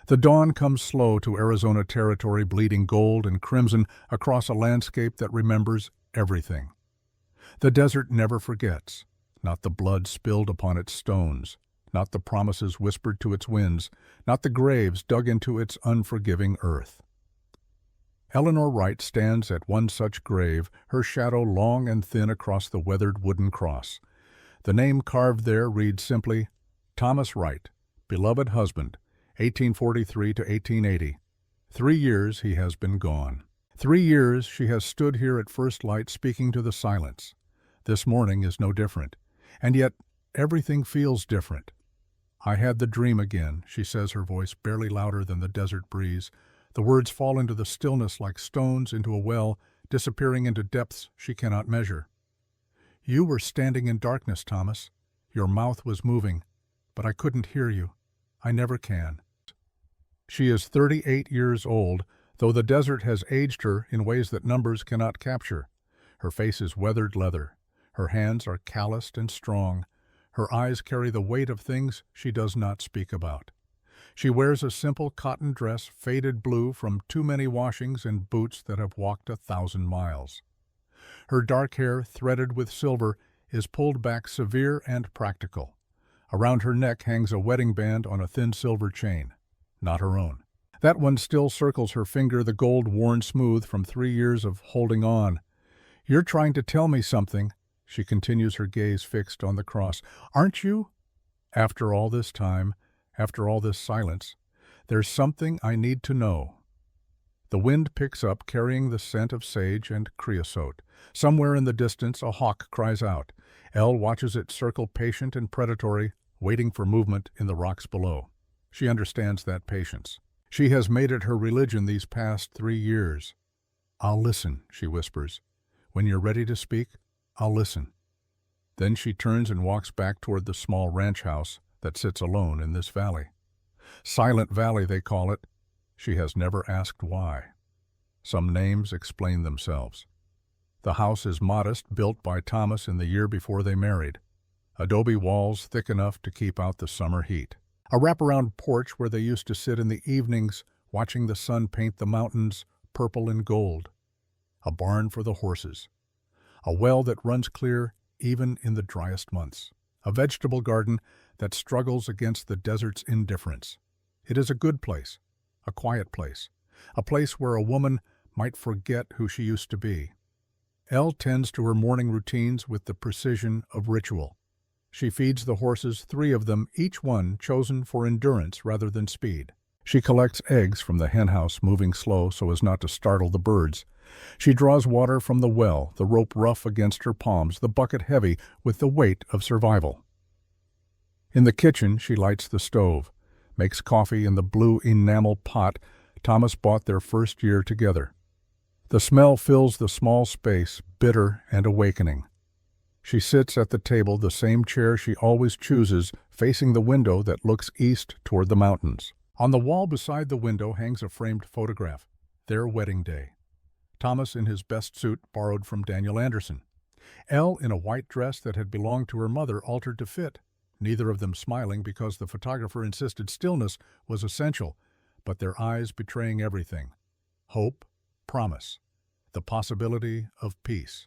The dawn comes slow to Arizona territory, bleeding gold and crimson across a landscape that remembers everything. The desert never forgets, not the blood spilled upon its stones, not the promises whispered to its winds, not the graves dug into its unforgiving earth. Eleanor Wright stands at one such grave, her shadow long and thin across the weathered wooden cross. The name carved there reads simply, Thomas Wright, beloved husband, 1843 to 1880. 3 years he has been gone. 3 years she has stood here at first light speaking to the silence. This morning is no different, and yet everything feels different. I had the dream again, she says, her voice barely louder than the desert breeze. The words fall into the stillness like stones into a well, disappearing into depths she cannot measure. You were standing in darkness, Thomas. Your mouth was moving, but I couldn't hear you. I never can. She is 38 years old, though the desert has aged her in ways that numbers cannot capture. Her face is weathered leather. Her hands are calloused and strong. Her eyes carry the weight of things she does not speak about. She wears a simple cotton dress, faded blue from too many washings, and boots that have walked 1,000 miles. Her dark hair, threaded with silver, is pulled back severe and practical. Around her neck hangs a wedding band on a thin silver chain, not her own. That one still circles her finger, the gold worn smooth from 3 years of holding on. You're trying to tell me something, she continues, her gaze fixed on the cross. Aren't you? After all this time, after all this silence, there's something I need to know. The wind picks up, carrying the scent of sage and creosote. Somewhere in the distance, a hawk cries out. Elle watches it circle, patient and predatory, waiting for movement in the rocks below. She understands that patience. She has made it her religion these past 3 years. I'll listen, she whispers. When you're ready to speak, I'll listen. Then she turns and walks back toward the small ranch house that sits alone in this valley. Silent Valley, they call it. She has never asked why. Some names explain themselves. The house is modest, built by Thomas in the year before they married. Adobe walls thick enough to keep out the summer heat. A wraparound porch where they used to sit in the evenings, watching the sun paint the mountains purple and gold. A barn for the horses. A well that runs clear even in the driest months. A vegetable garden that struggles against the desert's indifference. It is a good place, a quiet place, a place where a woman might forget who she used to be. Elle tends to her morning routines with the precision of ritual. She feeds the horses, 3 of them, each one chosen for endurance rather than speed. She collects eggs from the henhouse, moving slow so as not to startle the birds. She draws water from the well, the rope rough against her palms, the bucket heavy with the weight of survival. In the kitchen, she lights the stove, makes coffee in the blue enamel pot Thomas bought their first year together. The smell fills the small space, bitter and awakening. She sits at the table, the same chair she always chooses, facing the window that looks east toward the mountains. On the wall beside the window hangs a framed photograph, their wedding day. Thomas in his best suit borrowed from Daniel Anderson. Elle in a white dress that had belonged to her mother, altered to fit. Neither of them smiling because the photographer insisted stillness was essential, but their eyes betraying everything. Hope, promise, the possibility of peace.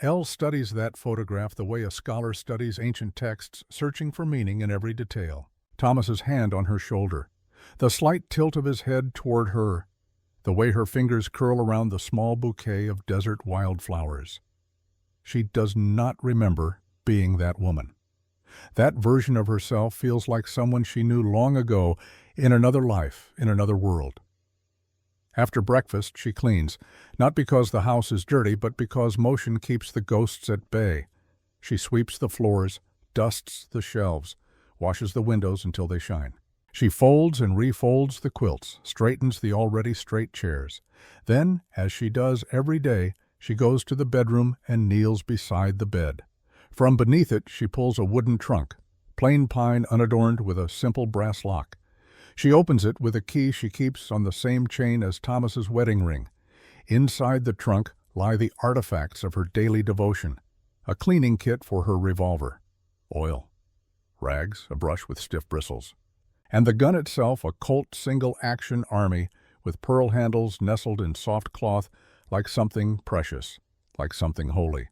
Elle studies that photograph the way a scholar studies ancient texts, searching for meaning in every detail. Thomas's hand on her shoulder, the slight tilt of his head toward her, the way her fingers curl around the small bouquet of desert wildflowers. She does not remember being that woman. That version of herself feels like someone she knew long ago, in another life, in another world. After breakfast, she cleans, not because the house is dirty, but because motion keeps the ghosts at bay. She sweeps the floors, dusts the shelves, washes the windows until they shine. She folds and refolds the quilts, straightens the already straight chairs. Then, as she does every day, she goes to the bedroom and kneels beside the bed. From beneath it, she pulls a wooden trunk, plain pine unadorned with a simple brass lock. She opens it with a key she keeps on the same chain as Thomas's wedding ring. Inside the trunk lie the artifacts of her daily devotion, a cleaning kit for her revolver, oil, rags, a brush with stiff bristles, And the gun itself, a Colt single-action army with pearl handles nestled in soft cloth like something precious, like something holy.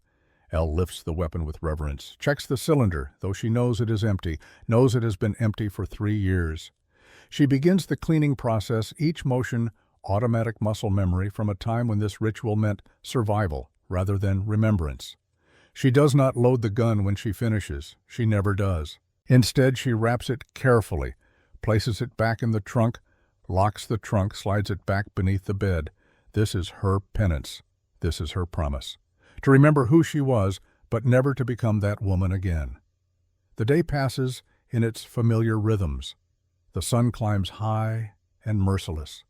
Elle lifts the weapon with reverence, checks the cylinder, though she knows it is empty, knows it has been empty for 3 years. She begins the cleaning process, each motion automatic muscle memory from a time when this ritual meant survival rather than remembrance. She does not load the gun when she finishes. She never does. Instead, she wraps it carefully, places it back in the trunk, locks the trunk, slides it back beneath the bed. This is her penance. This is her promise. To remember who she was, but never to become that woman again. The day passes in its familiar rhythms. The sun climbs high and merciless.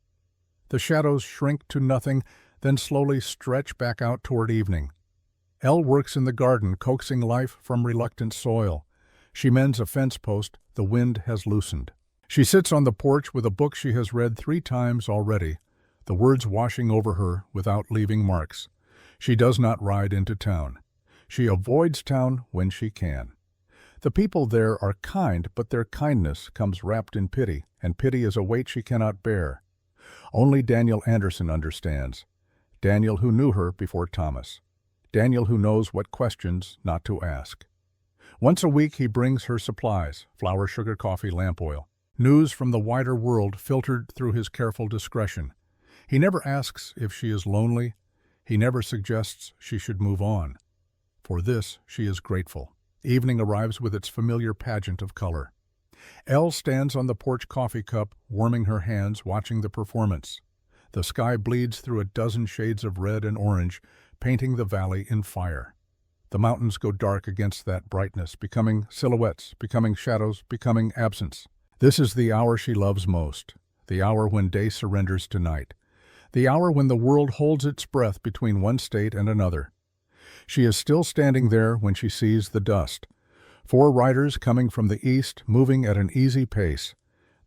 The shadows shrink to nothing, then slowly stretch back out toward evening. Elle works in the garden, coaxing life from reluctant soil. She mends a fence post the wind has loosened. She sits on the porch with a book she has read 3 times already, the words washing over her without leaving marks. She does not ride into town. She avoids town when she can. The people there are kind, but their kindness comes wrapped in pity, and pity is a weight she cannot bear. Only Daniel Anderson understands. Daniel who knew her before Thomas. Daniel who knows what questions not to ask. Once a week he brings her supplies, flour, sugar, coffee, lamp oil. News from the wider world filtered through his careful discretion. He never asks if she is lonely. He never suggests she should move on. For this she is grateful. Evening arrives with its familiar pageant of color. Elle stands on the porch coffee cup, warming her hands, watching the performance. The sky bleeds through a dozen shades of red and orange, painting the valley in fire. The mountains go dark against that brightness, becoming silhouettes, becoming shadows, becoming absence. This is the hour she loves most, the hour when day surrenders to night, the hour when the world holds its breath between one state and another. She is still standing there when she sees the dust. 4 riders coming from the east, moving at an easy pace.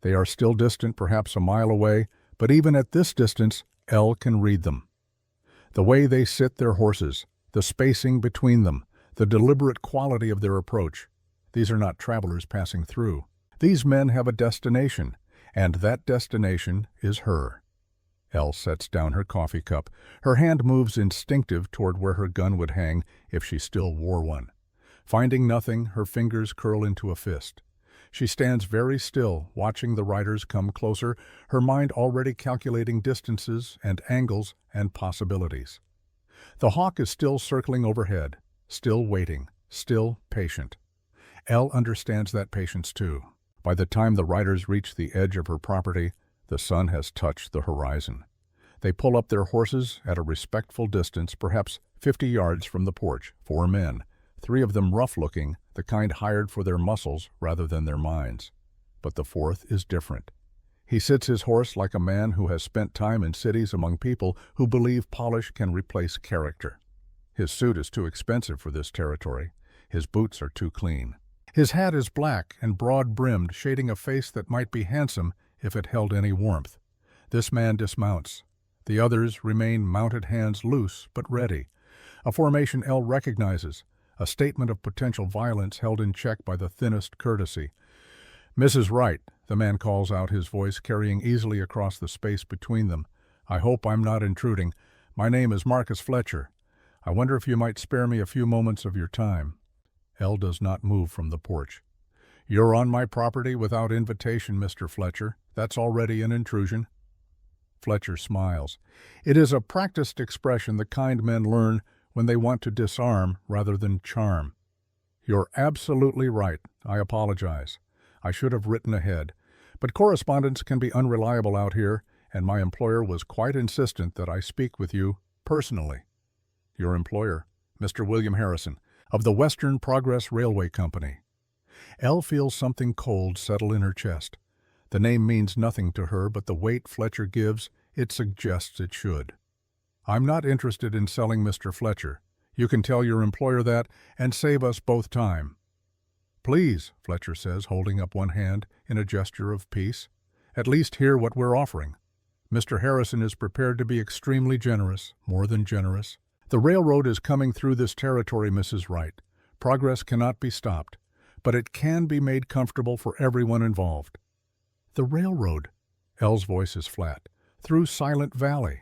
They are still distant, perhaps a mile away, but even at this distance, Elle can read them. The way they sit their horses, the spacing between them, the deliberate quality of their approach. These are not travelers passing through. These men have a destination, and that destination is her. Elle sets down her coffee cup. Her hand moves instinctive toward where her gun would hang if she still wore one. Finding nothing, her fingers curl into a fist. She stands very still, watching the riders come closer, her mind already calculating distances and angles and possibilities. The hawk is still circling overhead, still waiting, still patient. Elle understands that patience too. By the time the riders reach the edge of her property, the sun has touched the horizon. They pull up their horses at a respectful distance, perhaps 50 yards from the porch. 4 men, 3 of them rough-looking, the kind hired for their muscles rather than their minds. But the 4th is different. He sits his horse like a man who has spent time in cities among people who believe polish can replace character. His suit is too expensive for this territory. His boots are too clean. His hat is black and broad-brimmed, shading a face that might be handsome if it held any warmth. This man dismounts. The others remain mounted, hands loose but ready. A formation Elle recognizes, a statement of potential violence held in check by the thinnest courtesy. "Mrs. Wright," the man calls out, his voice carrying easily across the space between them. "I hope I'm not intruding. My name is Marcus Fletcher. I wonder if you might spare me a few moments of your time." Elle does not move from the porch. "You're on my property without invitation, Mr. Fletcher. That's already an intrusion." Fletcher smiles. It is a practiced expression the kind men learn when they want to disarm rather than charm. "You're absolutely right. I apologize. I should have written ahead. But correspondence can be unreliable out here, and my employer was quite insistent that I speak with you personally." "Your employer?" "Mr. William Harrison, of the Western Progress Railway Company." Elle feels something cold settle in her chest. The name means nothing to her, but the weight Fletcher gives, it suggests it should. "I'm not interested in selling Mr. Fletcher. You can tell your employer that and save us both time." "Please," Fletcher says, holding up one hand in a gesture of peace. "At least hear what we're offering. Mr. Harrison is prepared to be extremely generous, more than generous. The railroad is coming through this territory, Mrs. Wright. Progress cannot be stopped, but it can be made comfortable for everyone involved." The railroad. Elle's voice is flat. Through Silent Valley.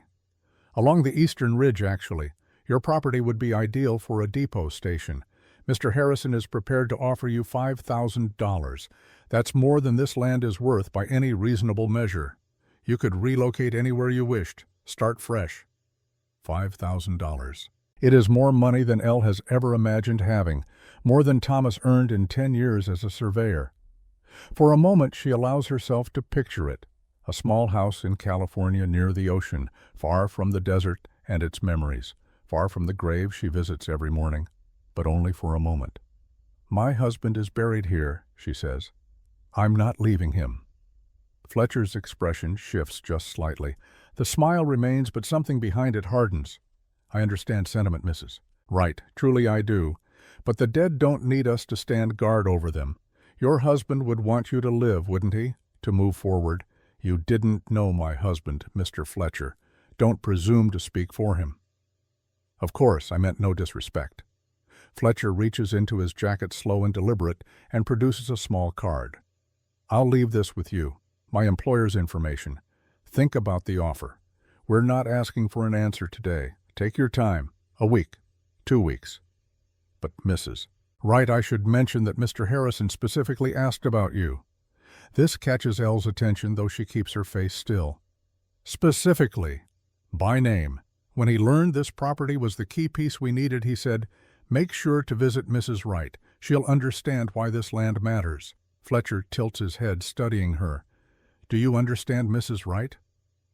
Along the eastern ridge, actually. Your property would be ideal for a depot station. Mr. Harrison is prepared to offer you $5,000. That's more than this land is worth by any reasonable measure. You could relocate anywhere you wished. Start fresh. $5,000. It is more money than Elle has ever imagined having, more than Thomas earned in 10 years as a surveyor. For a moment she allows herself to picture it, a small house in California near the ocean, far from the desert and its memories, far from the grave she visits every morning, but only for a moment. My husband is buried here, she says. I'm not leaving him. Fletcher's expression shifts just slightly. The smile remains, but something behind it hardens. I understand sentiment, Mrs. Right, truly I do. But the dead don't need us to stand guard over them. Your husband would want you to live, wouldn't he? To move forward. You didn't know my husband, Mr. Fletcher. Don't presume to speak for him. Of course, I meant no disrespect. Fletcher reaches into his jacket slow and deliberate and produces a small card. I'll leave this with you, my employer's information. Think about the offer. We're not asking for an answer today. Take your time. A week. 2 weeks. But Mrs. Right, I should mention that Mr. Harrison specifically asked about you. This catches Elle's attention, though she keeps her face still. Specifically, by name. When he learned this property was the key piece we needed, he said, make sure to visit Mrs. Wright. She'll understand why this land matters. Fletcher tilts his head, studying her. Do you understand, Mrs. Wright?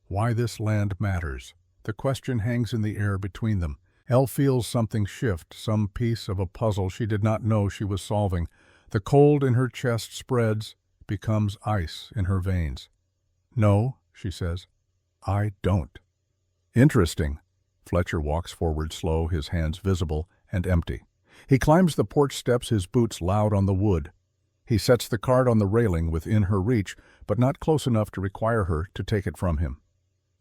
Why this land matters. The question hangs in the air between them. Elle feels something shift, some piece of a puzzle she did not know she was solving. The cold in her chest spreads, becomes ice in her veins. No, she says, I don't. Interesting. Fletcher walks forward slow, his hands visible and empty. He climbs the porch steps, his boots loud on the wood. He sets the card on the railing within her reach, but not close enough to require her to take it from him.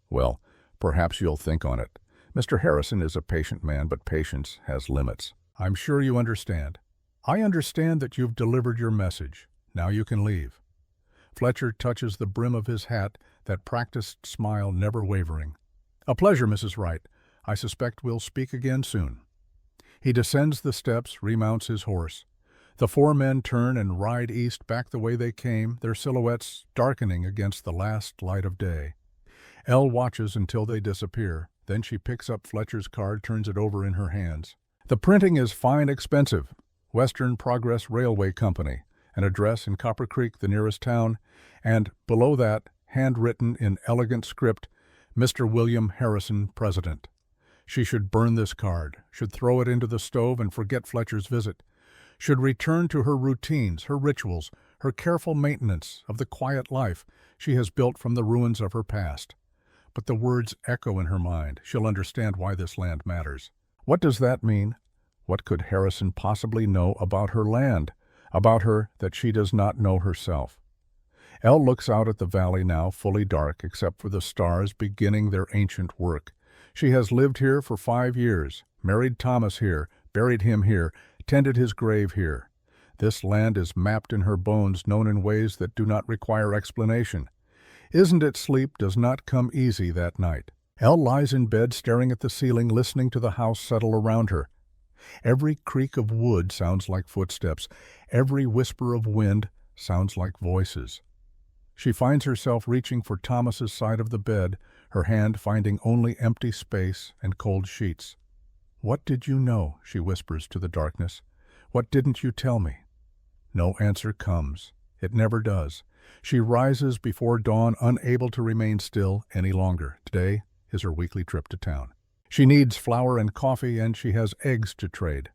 Well, perhaps you'll think on it. Mr. Harrison is a patient man, but patience has limits. I'm sure you understand. I understand that you've delivered your message. Now you can leave. Fletcher touches the brim of his hat, that practiced smile never wavering. A pleasure, Mrs. Wright. I suspect we'll speak again soon. He descends the steps, remounts his horse. The 4 men turn and ride east back the way they came, their silhouettes darkening against the last light of day. Elle watches until they disappear. Then she picks up Fletcher's card, turns it over in her hands. The printing is fine, expensive. Western Progress Railway Company, an address in Copper Creek, the nearest town, and below that, handwritten in elegant script, Mr. William Harrison, President. She should burn this card, should throw it into the stove and forget Fletcher's visit, should return to her routines, her rituals, her careful maintenance of the quiet life she has built from the ruins of her past. But the words echo in her mind. She'll understand why this land matters. What does that mean? What could Harrison possibly know about her land, about her that she does not know herself? Elle looks out at the valley now, fully dark, except for the stars beginning their ancient work. She has lived here for 5 years, married Thomas here, buried him here, tended his grave here. This land is mapped in her bones, known in ways that do not require explanation. Isn't it sleep does not come easy that night? Elle lies in bed, staring at the ceiling, listening to the house settle around her. Every creak of wood sounds like footsteps. Every whisper of wind sounds like voices. She finds herself reaching for Thomas's side of the bed, her hand finding only empty space and cold sheets. What did you know? She whispers to the darkness. What didn't you tell me? No answer comes. It never does. She rises before dawn, unable to remain still any longer. Today is her weekly trip to town. She needs flour and coffee, and she has eggs to trade.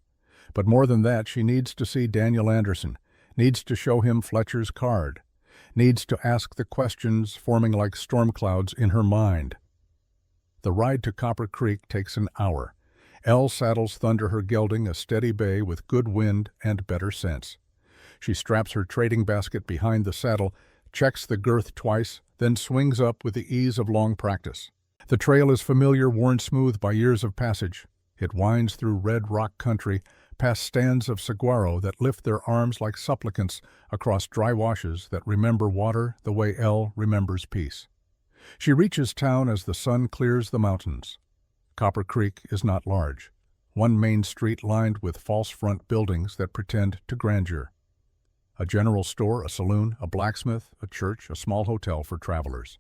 But more than that, she needs to see Daniel Anderson, needs to show him Fletcher's card, needs to ask the questions forming like storm clouds in her mind. The ride to Copper Creek takes an hour. Elle saddles Thunder, her gelding, a steady bay with good wind and better sense. She straps her trading basket behind the saddle, checks the girth twice, then swings up with the ease of long practice. The trail is familiar, worn smooth by years of passage. It winds through red rock country, past stands of saguaro that lift their arms like supplicants across dry washes that remember water the way Elle remembers peace. She reaches town as the sun clears the mountains. Copper Creek is not large. One main street lined with false front buildings that pretend to grandeur. A general store, a saloon, a blacksmith, a church, a small hotel for travelers.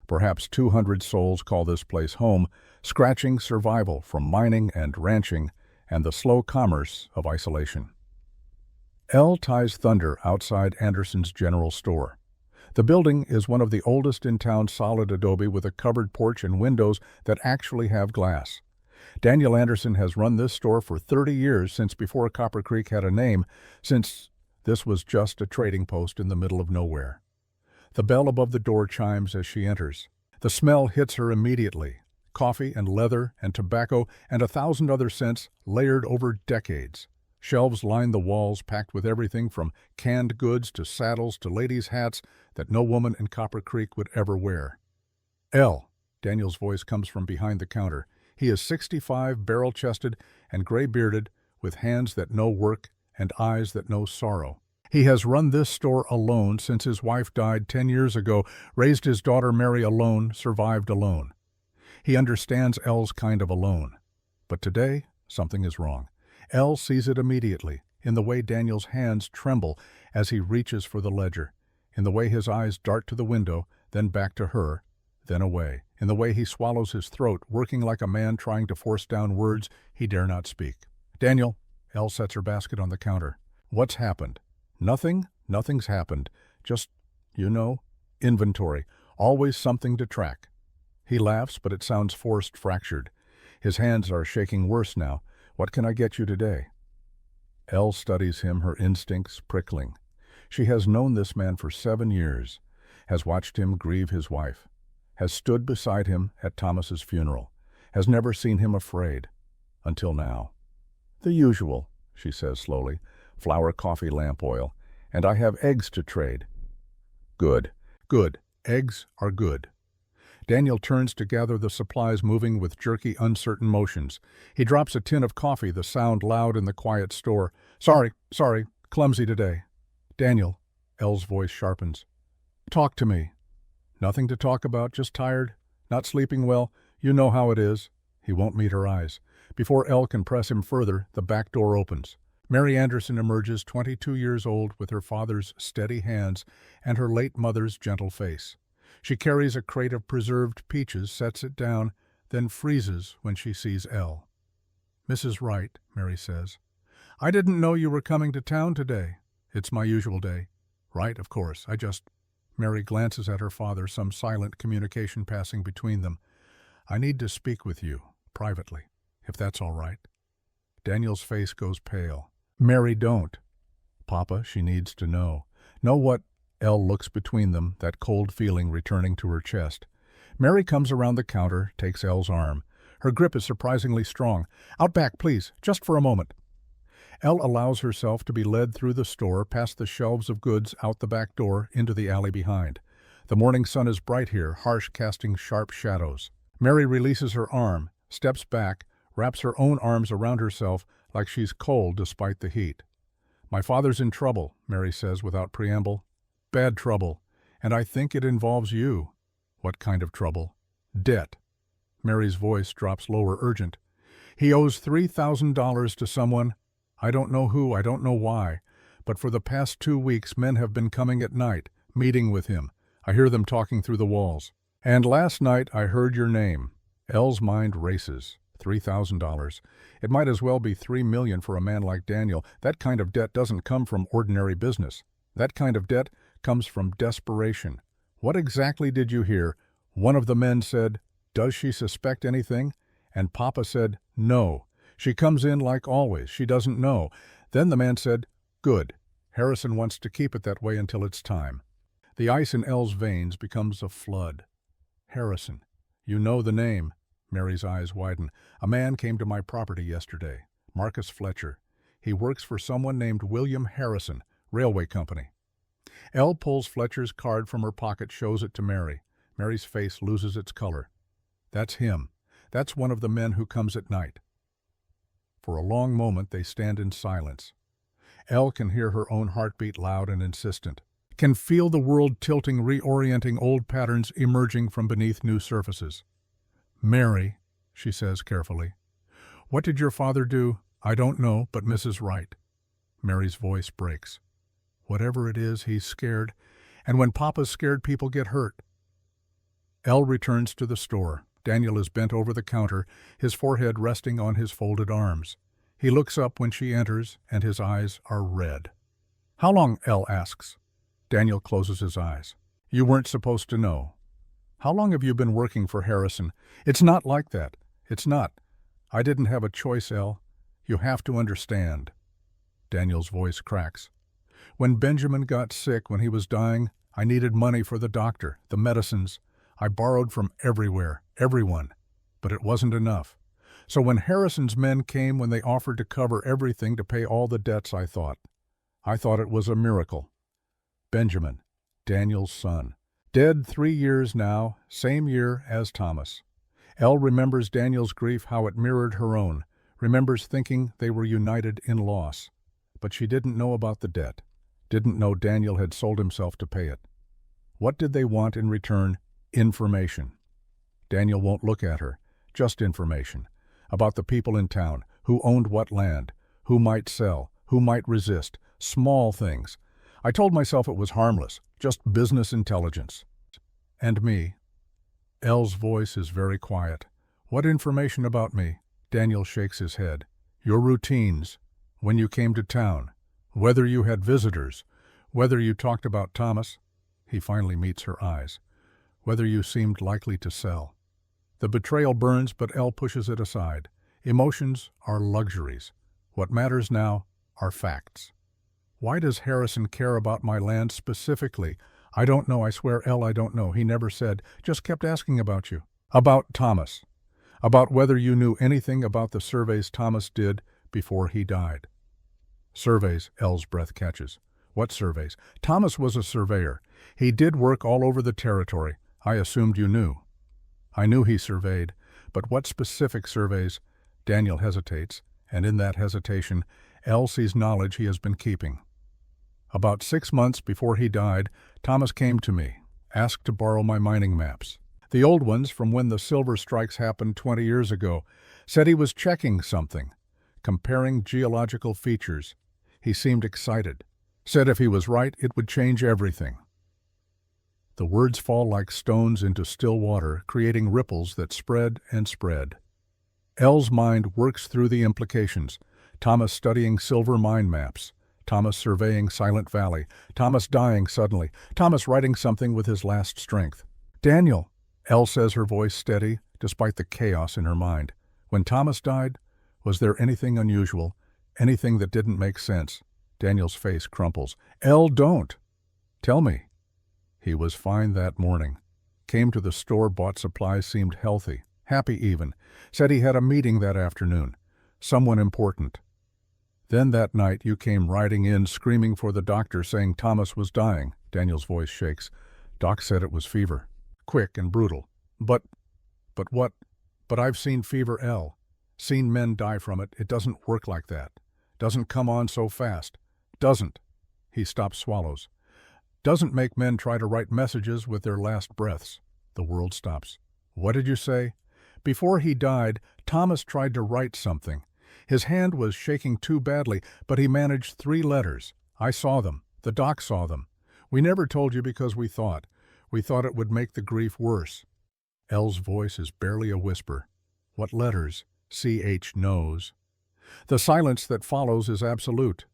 Perhaps 200 souls call this place home, scratching survival from mining and ranching and the slow commerce of isolation. Elle ties thunder outside Anderson's general store. The building is one of the oldest in town, solid adobe with a covered porch and windows that actually have glass. Daniel Anderson has run this store for 30 years, since before Copper Creek had a name, since this was just a trading post in the middle of nowhere. The bell above the door chimes as she enters. The smell hits her immediately. Coffee and leather and tobacco and 1,000 other scents layered over decades. Shelves line the walls, packed with everything from canned goods to saddles to ladies' hats that no woman in Copper Creek would ever wear. Elle, Daniel's voice comes from behind the counter. He is 65, barrel-chested and gray-bearded, with hands that know work and eyes that know sorrow. He has run this store alone since his wife died 10 years ago, raised his daughter Mary alone, survived alone. He understands Elle's kind of alone. But today, something is wrong. Elle sees it immediately, in the way Daniel's hands tremble as he reaches for the ledger, in the way his eyes dart to the window, then back to her, then away, in the way he swallows his throat, working like a man trying to force down words he dare not speak. Daniel, Elle sets her basket on the counter. What's happened? Nothing? Nothing's happened. Just, inventory. Always something to track. He laughs, but it sounds forced, fractured. His hands are shaking worse now. What can I get you today? Elle studies him, her instincts prickling. She has known this man for 7 years, has watched him grieve his wife, has stood beside him at Thomas's funeral, has never seen him afraid. Until now. The usual, she says slowly. Flour, coffee, lamp oil. And I have eggs to trade. Good. Good. Eggs are good. Daniel turns to gather the supplies, moving with jerky, uncertain motions. He drops a tin of coffee, the sound loud in the quiet store. Sorry, clumsy today. Daniel, Elle's voice sharpens. Talk to me. Nothing to talk about, just tired, not sleeping well. You know how it is. He won't meet her eyes. Before Elle can press him further, the back door opens. Mary Anderson emerges, 22 years old, with her father's steady hands and her late mother's gentle face. She carries a crate of preserved peaches, sets it down, then freezes when she sees Elle. Mrs. Wright, Mary says, I didn't know you were coming to town today. It's my usual day. Right, of course. Mary glances at her father, some silent communication passing between them. I need to speak with you, privately, if that's all right. Daniel's face goes pale. Mary, don't. Papa, she needs to know. Know what? Elle looks between them, that cold feeling returning to her chest. Mary comes around the counter, takes Elle's arm. Her grip is surprisingly strong. Out back, please, just for a moment. Elle allows herself to be led through the store, past the shelves of goods, out the back door, into the alley behind. The morning sun is bright here, harsh, casting sharp shadows. Mary releases her arm, steps back, wraps her own arms around herself like she's cold despite the heat. My father's in trouble, Mary says without preamble. Bad trouble, and I think it involves you. What kind of trouble? Debt. Mary's voice drops lower, urgent. He owes $3,000 to someone. I don't know who, I don't know why, but for the past 2 weeks men have been coming at night, meeting with him. I hear them talking through the walls. And last night I heard your name. Elle's mind races. $3,000. It might as well be $3 million for a man like Daniel. That kind of debt doesn't come from ordinary business. That kind of debt comes from desperation. What exactly did you hear? One of the men said, Does she suspect anything? And Papa said, No. She comes in like always. She doesn't know. Then the man said, Good. Harrison wants to keep it that way until it's time. The ice in Elle's veins becomes a flood. Harrison. You know the name. Mary's eyes widen. A man came to my property yesterday. Marcus Fletcher. He works for someone named William Harrison, railway company. Elle pulls Fletcher's card from her pocket, shows it to Mary. Mary's face loses its color. That's him. That's one of the men who comes at night. For a long moment they stand in silence. Elle can hear her own heartbeat loud and insistent, can feel the world tilting, reorienting old patterns emerging from beneath new surfaces. "Mary," she says carefully, "what did your father do?" "I don't know, but Mrs. Wright." Mary's voice breaks. "Whatever it is, he's scared, and when Papa's scared, people get hurt." Elle returns to the store. Daniel is bent over the counter, his forehead resting on his folded arms. He looks up when she enters, and his eyes are red. "How long?" Elle asks. Daniel closes his eyes. "You weren't supposed to know." "How long have you been working for Harrison?" "It's not like that. It's not. I didn't have a choice, Elle. You have to understand." Daniel's voice cracks. "When Benjamin got sick, when he was dying, I needed money for the doctor, the medicines. I borrowed from everywhere, everyone. But it wasn't enough. So when Harrison's men came, when they offered to cover everything to pay all the debts, I thought it was a miracle. Benjamin, Daniel's son, dead 3 years now, same year as Thomas." Elle remembers Daniel's grief, how it mirrored her own, remembers thinking they were united in loss. But she didn't know about the debt, didn't know Daniel had sold himself to pay it. What did they want in return? Information. Daniel won't look at her, just information. About the people in town, who owned what land, who might sell, who might resist, small things. I told myself it was harmless, just business intelligence. And me? Elle's voice is very quiet. "What information about me?" Daniel shakes his head. "Your routines, when you came to town, whether you had visitors, whether you talked about Thomas." He finally meets her eyes. "Whether you seemed likely to sell." The betrayal burns, but Elle pushes it aside. Emotions are luxuries. What matters now are facts. "Why does Harrison care about my land specifically?" "I don't know, I swear, Elle, I don't know. He never said, just kept asking about you." "About Thomas. About whether you knew anything about the surveys Thomas did before he died." "Surveys," Elle's breath catches. "What surveys?" "Thomas was a surveyor. He did work all over the territory. I assumed you knew." "I knew he surveyed, but what specific surveys?" Daniel hesitates, and in that hesitation, Elle sees knowledge he has been keeping. "About 6 months before he died, Thomas came to me, asked to borrow my mining maps. The old ones from when the silver strikes happened 20 years ago. Said he was checking something, comparing geological features. He seemed excited. Said if he was right, it would change everything." The words fall like stones into still water, creating ripples that spread and spread. Elle's mind works through the implications. Thomas studying silver mine maps. Thomas surveying Silent Valley. Thomas dying suddenly. Thomas writing something with his last strength. "Daniel," Elle says, her voice steady, despite the chaos in her mind. "When Thomas died, was there anything unusual? Anything that didn't make sense?" Daniel's face crumples. "Elle, don't." "Tell me." "He was fine that morning. Came to the store, bought supplies, seemed healthy, happy even. Said he had a meeting that afternoon. Someone important. Then that night you came riding in, screaming for the doctor, saying Thomas was dying." Daniel's voice shakes. "Doc said it was fever. Quick and brutal. But what? But I've seen fever, Elle. Seen men die from it. It doesn't work like that. Doesn't come on so fast. Doesn't." He stops, swallows. "Doesn't make men try to write messages with their last breaths." The world stops. "What did you say?" "Before he died, Thomas tried to write something. His hand was shaking too badly, but he managed 3 letters. I saw them. The doc saw them. We never told you because we thought it would make the grief worse." Elle's voice is barely a whisper. "What letters?" CH knows. The silence that follows is absolute.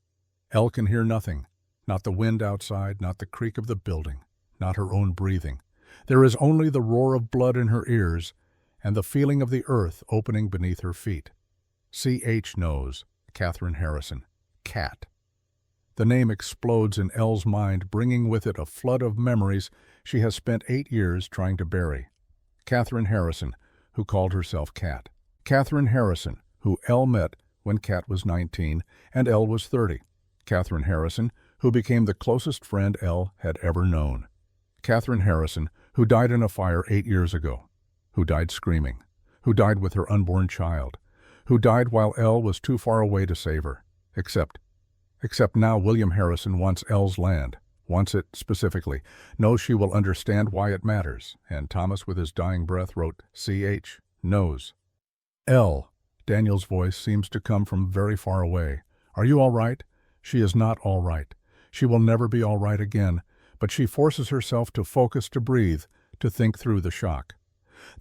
Elle can hear nothing. Not the wind outside, not the creak of the building, not her own breathing. There is only the roar of blood in her ears and the feeling of the earth opening beneath her feet. CH knows. Catherine Harrison. Cat. The name explodes in Elle's mind, bringing with it a flood of memories she has spent 8 years trying to bury. Catherine Harrison, who called herself Cat. Catherine Harrison, who Elle met when Cat was 19 and Elle was 30. Catherine Harrison, who became the closest friend Elle had ever known. Catherine Harrison, who died in a fire 8 years ago, who died screaming, who died with her unborn child, who died while Elle was too far away to save her. Except now William Harrison wants Elle's land, wants it specifically, knows she will understand why it matters, and Thomas with his dying breath wrote CH, knows. Elle, Daniel's voice seems to come from very far away. Are you all right? She is not all right. She will never be all right again, but she forces herself to focus, to breathe, to think through the shock.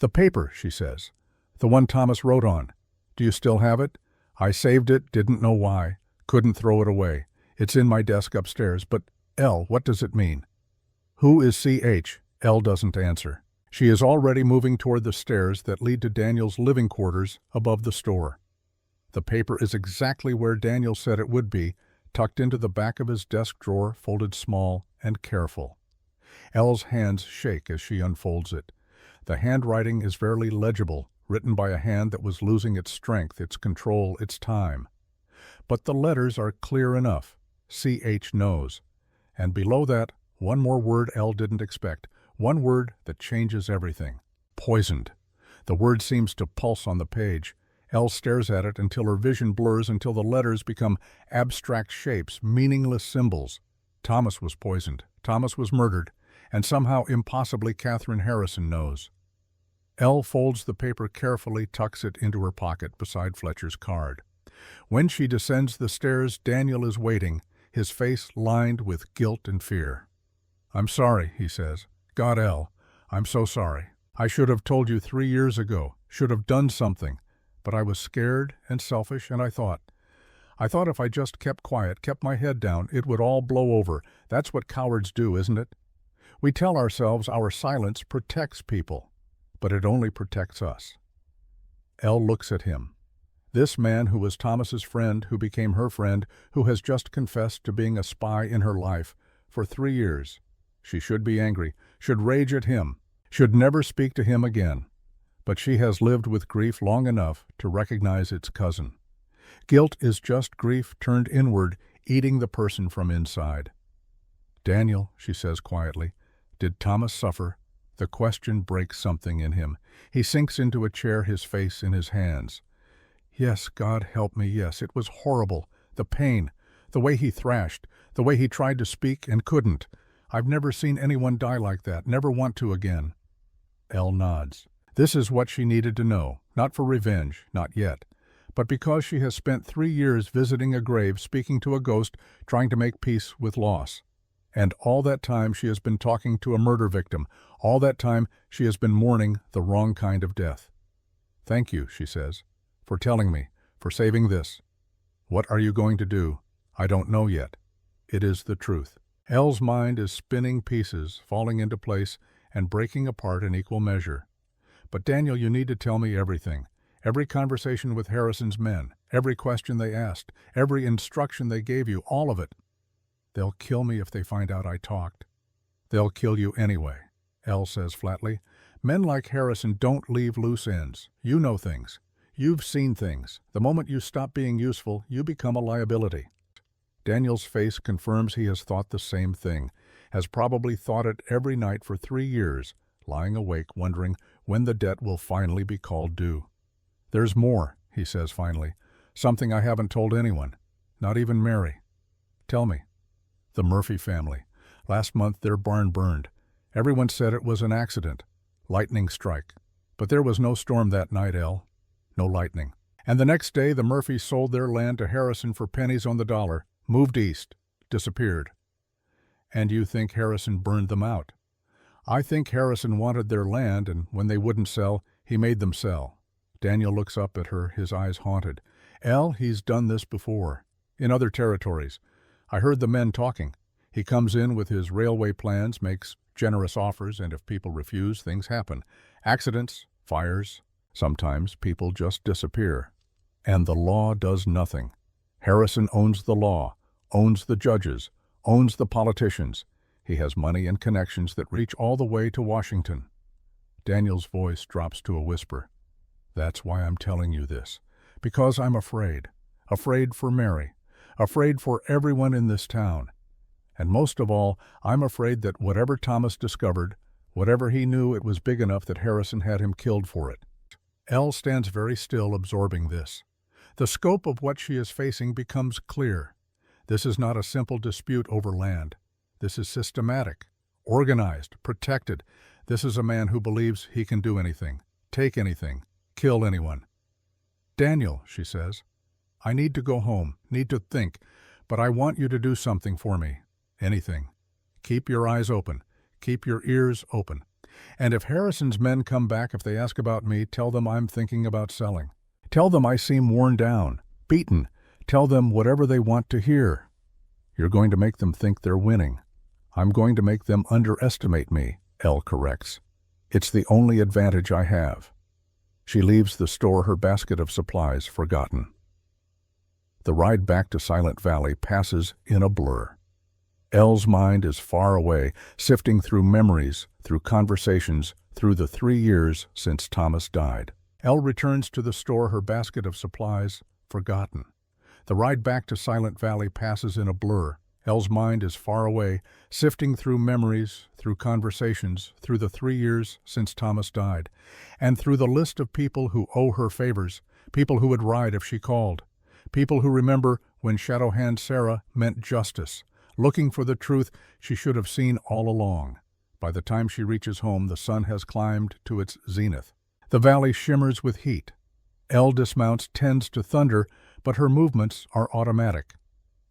The paper, she says. The one Thomas wrote on. Do you still have it? I saved it, didn't know why. Couldn't throw it away. It's in my desk upstairs, but Elle, what does it mean? Who is CH? Elle doesn't answer. She is already moving toward the stairs that lead to Daniel's living quarters above the store. The paper is exactly where Daniel said it would be, tucked into the back of his desk drawer, folded small and careful. Elle's hands shake as she unfolds it. The handwriting is barely legible, written by a hand that was losing its strength, its control, its time. But the letters are clear enough. CH knows. And below that, one more word Elle didn't expect. One word that changes everything. Poisoned. The word seems to pulse on the page. Elle stares at it until her vision blurs, until the letters become abstract shapes, meaningless symbols. Thomas was poisoned. Thomas was murdered. And somehow, impossibly, Catherine Harrison knows. Elle folds the paper carefully, tucks it into her pocket beside Fletcher's card. When she descends the stairs, Daniel is waiting, his face lined with guilt and fear. I'm sorry, he says. God, Elle, I'm so sorry. I should have told you 3 years ago, should have done something, but I was scared and selfish, and I thought if I just kept quiet, kept my head down, it would all blow over. That's what cowards do, isn't it? We tell ourselves our silence protects people, but it only protects us. Elle looks at him. This man who was Thomas's friend, who became her friend, who has just confessed to being a spy in her life for 3 years. She should be angry, should rage at him, should never speak to him again. But she has lived with grief long enough to recognize its cousin. Guilt is just grief turned inward, eating the person from inside. Daniel, she says quietly, did Thomas suffer? The question breaks something in him. He sinks into a chair, his face in his hands. Yes, God help me, yes, it was horrible. The pain, the way he thrashed, the way he tried to speak and couldn't. I've never seen anyone die like that, never want to again. Elle nods. This is what she needed to know, not for revenge, not yet, but because she has spent 3 years visiting a grave, speaking to a ghost, trying to make peace with loss. And all that time she has been talking to a murder victim. All that time she has been mourning the wrong kind of death. Thank you, she says, for telling me, for saving this. What are you going to do? I don't know yet. It is the truth. Elle's mind is spinning pieces, falling into place and breaking apart in equal measure. But Daniel, you need to tell me everything. Every conversation with Harrison's men, every question they asked, every instruction they gave you, all of it. They'll kill me if they find out I talked. They'll kill you anyway, Elle says flatly. Men like Harrison don't leave loose ends. You know things. You've seen things. The moment you stop being useful, you become a liability. Daniel's face confirms he has thought the same thing, has probably thought it every night for 3 years, lying awake wondering when the debt will finally be called due. There's more, he says finally, something I haven't told anyone, not even Mary. Tell me. The Murphy family. Last month their barn burned. Everyone said it was an accident, lightning strike. But there was no storm that night, Elle. No lightning. And the next day the Murphys sold their land to Harrison for pennies on the dollar, moved east, disappeared. And you think Harrison burned them out? I think Harrison wanted their land, and when they wouldn't sell, he made them sell. Daniel looks up at her, his eyes haunted. Elle, he's done this before, in other territories. I heard the men talking. He comes in with his railway plans, makes generous offers, and if people refuse, things happen. Accidents, fires. Sometimes people just disappear. And the law does nothing. Harrison owns the law, owns the judges, owns the politicians. He has money and connections that reach all the way to Washington. Daniel's voice drops to a whisper. That's why I'm telling you this. Because I'm afraid. Afraid for Mary. Afraid for everyone in this town. And most of all, I'm afraid that whatever Thomas discovered, whatever he knew, it was big enough that Harrison had him killed for it. Elle stands very still, absorbing this. The scope of what she is facing becomes clear. This is not a simple dispute over land. This is systematic, organized, protected. This is a man who believes he can do anything, take anything, kill anyone. "Daniel," she says, "I need to go home, need to think, but I want you to do something for me. Anything. Keep your eyes open. Keep your ears open. And if Harrison's men come back, if they ask about me, tell them I'm thinking about selling. Tell them I seem worn down, beaten. Tell them whatever they want to hear. You're going to make them think they're winning. I'm going to make them underestimate me," Elle corrects. "It's the only advantage I have." She leaves the store, her basket of supplies forgotten. The ride back to Silent Valley passes in a blur. Elle's mind is far away, sifting through memories, through conversations, through the 3 years since Thomas died. Elle returns to the store, her basket of supplies forgotten. The ride back to Silent Valley passes in a blur. Elle's mind is far away, sifting through memories, through conversations, through the 3 years since Thomas died, and through the list of people who owe her favors, people who would ride if she called, people who remember when Shadow Hand Sarah meant justice, looking for the truth she should have seen all along. By the time she reaches home, the sun has climbed to its zenith. The valley shimmers with heat. Elle dismounts, tends to thunder, but her movements are automatic.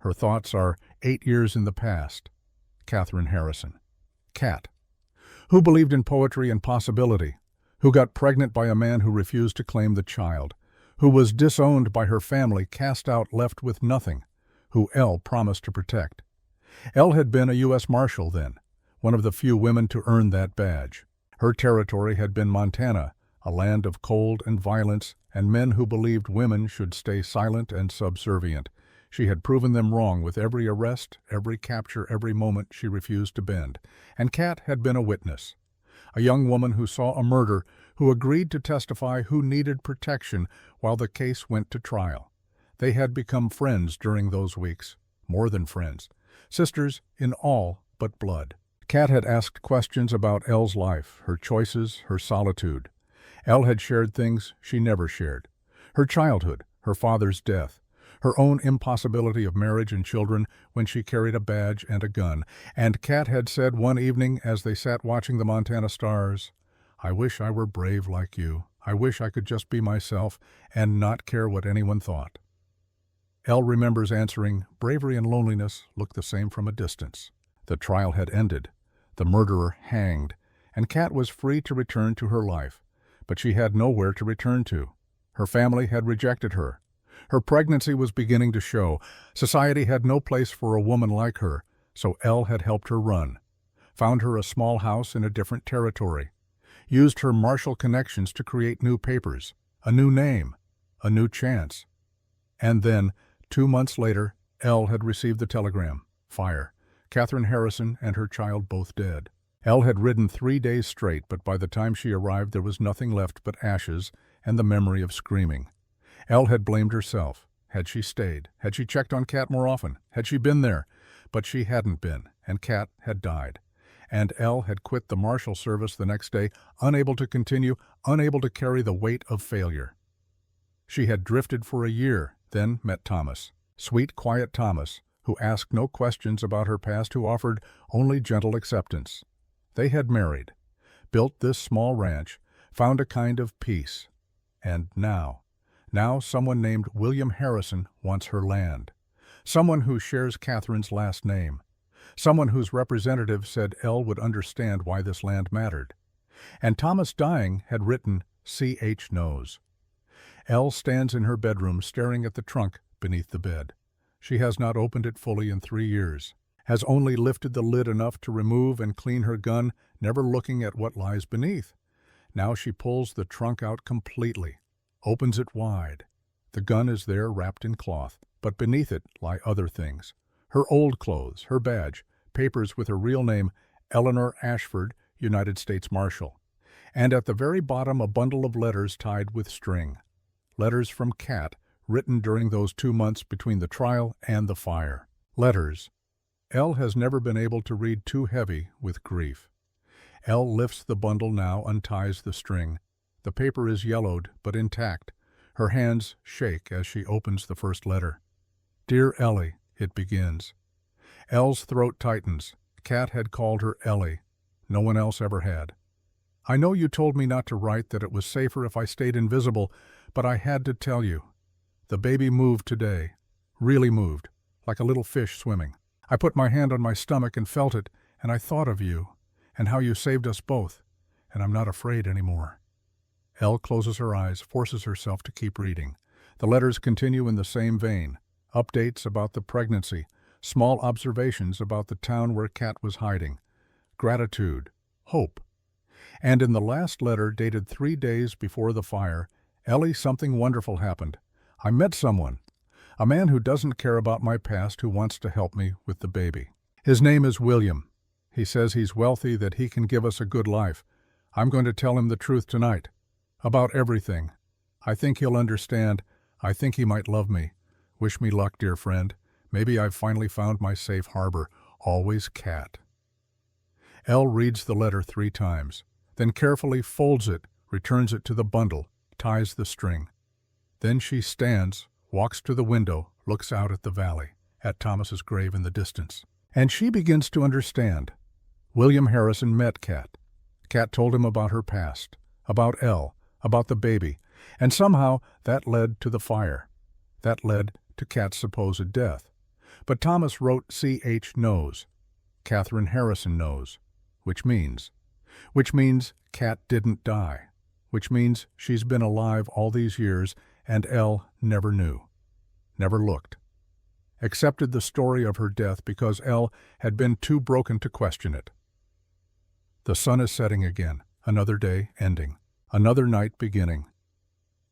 Her thoughts are 8 years in the past. Catherine Harrison. Cat. Who believed in poetry and possibility. Who got pregnant by a man who refused to claim the child. Who was disowned by her family, cast out, left with nothing. Who Elle promised to protect. Elle had been a U.S. Marshal then, one of the few women to earn that badge. Her territory had been Montana, a land of cold and violence and men who believed women should stay silent and subservient. She had proven them wrong with every arrest, every capture, every moment she refused to bend. And Kat had been a witness, a young woman who saw a murder, who agreed to testify, who needed protection while the case went to trial. They had become friends during those weeks, more than friends. Sisters in all but blood. Kat had asked questions about Elle's life, her choices, her solitude. Elle had shared things she never shared. Her childhood, her father's death, her own impossibility of marriage and children when she carried a badge and a gun. And Kat had said one evening as they sat watching the Montana stars, "I wish I were brave like you. I wish I could just be myself and not care what anyone thought." Elle remembers answering, "Bravery and loneliness look the same from a distance." The trial had ended, the murderer hanged, and Kat was free to return to her life. But she had nowhere to return to. Her family had rejected her. Her pregnancy was beginning to show. Society had no place for a woman like her, so Elle had helped her run, found her a small house in a different territory, used her martial connections to create new papers, a new name, a new chance. And then, 2 months later, Elle had received the telegram. Fire. Catherine Harrison and her child both dead. Elle had ridden 3 days straight, but by the time she arrived there was nothing left but ashes and the memory of screaming. Elle had blamed herself. Had she stayed? Had she checked on Kat more often? Had she been there? But she hadn't been, and Kat had died. And Elle had quit the Marshal Service the next day, unable to continue, unable to carry the weight of failure. She had drifted for a year, then met Thomas. Sweet, quiet Thomas, who asked no questions about her past, who offered only gentle acceptance. They had married, built this small ranch, found a kind of peace. And now someone named William Harrison wants her land. Someone who shares Catherine's last name. Someone whose representative said Elle would understand why this land mattered. And Thomas, dying, had written, "C.H. knows." Elle stands in her bedroom staring at the trunk beneath the bed. She has not opened it fully in 3 years, has only lifted the lid enough to remove and clean her gun, never looking at what lies beneath. Now she pulls the trunk out completely, opens it wide. The gun is there wrapped in cloth, but beneath it lie other things. Her old clothes, her badge, papers with her real name, Eleanor Ashford, United States Marshal. And at the very bottom a bundle of letters tied with string. Letters from Kat, written during those 2 months between the trial and the fire. Letters. Elle has never been able to read too heavy with grief. Elle lifts the bundle now, unties the string. The paper is yellowed, but intact. Her hands shake as she opens the first letter. "Dear Ellie," it begins. Elle's throat tightens. Kat had called her Ellie. No one else ever had. "I know you told me not to write, that it was safer if I stayed invisible, but I had to tell you. The baby moved today. Really moved, like a little fish swimming. I put my hand on my stomach and felt it, and I thought of you, and how you saved us both, and I'm not afraid anymore." Elle closes her eyes, forces herself to keep reading. The letters continue in the same vein. Updates about the pregnancy, small observations about the town where Kat was hiding, gratitude, hope. And in the last letter, dated 3 days before the fire, "Ellie, something wonderful happened. I met someone. A man who doesn't care about my past, who wants to help me with the baby. His name is William. He says he's wealthy, that he can give us a good life. I'm going to tell him the truth tonight. About everything. I think he'll understand. I think he might love me. Wish me luck, dear friend. Maybe I've finally found my safe harbor. Always Kat." Elle reads the letter 3 times, then carefully folds it, returns it to the bundle, ties the string. Then she stands, walks to the window, looks out at the valley, at Thomas's grave in the distance. And she begins to understand. William Harrison met Kat. Kat told him about her past, about Elle, about the baby, and somehow that led to the fire. That led to Kat's supposed death. But Thomas wrote C.H. knows. Catherine Harrison knows. Which means Kat didn't die. Which means she's been alive all these years, and Elle never knew. Never looked. Accepted the story of her death because Elle had been too broken to question it. The sun is setting again, another day ending, another night beginning.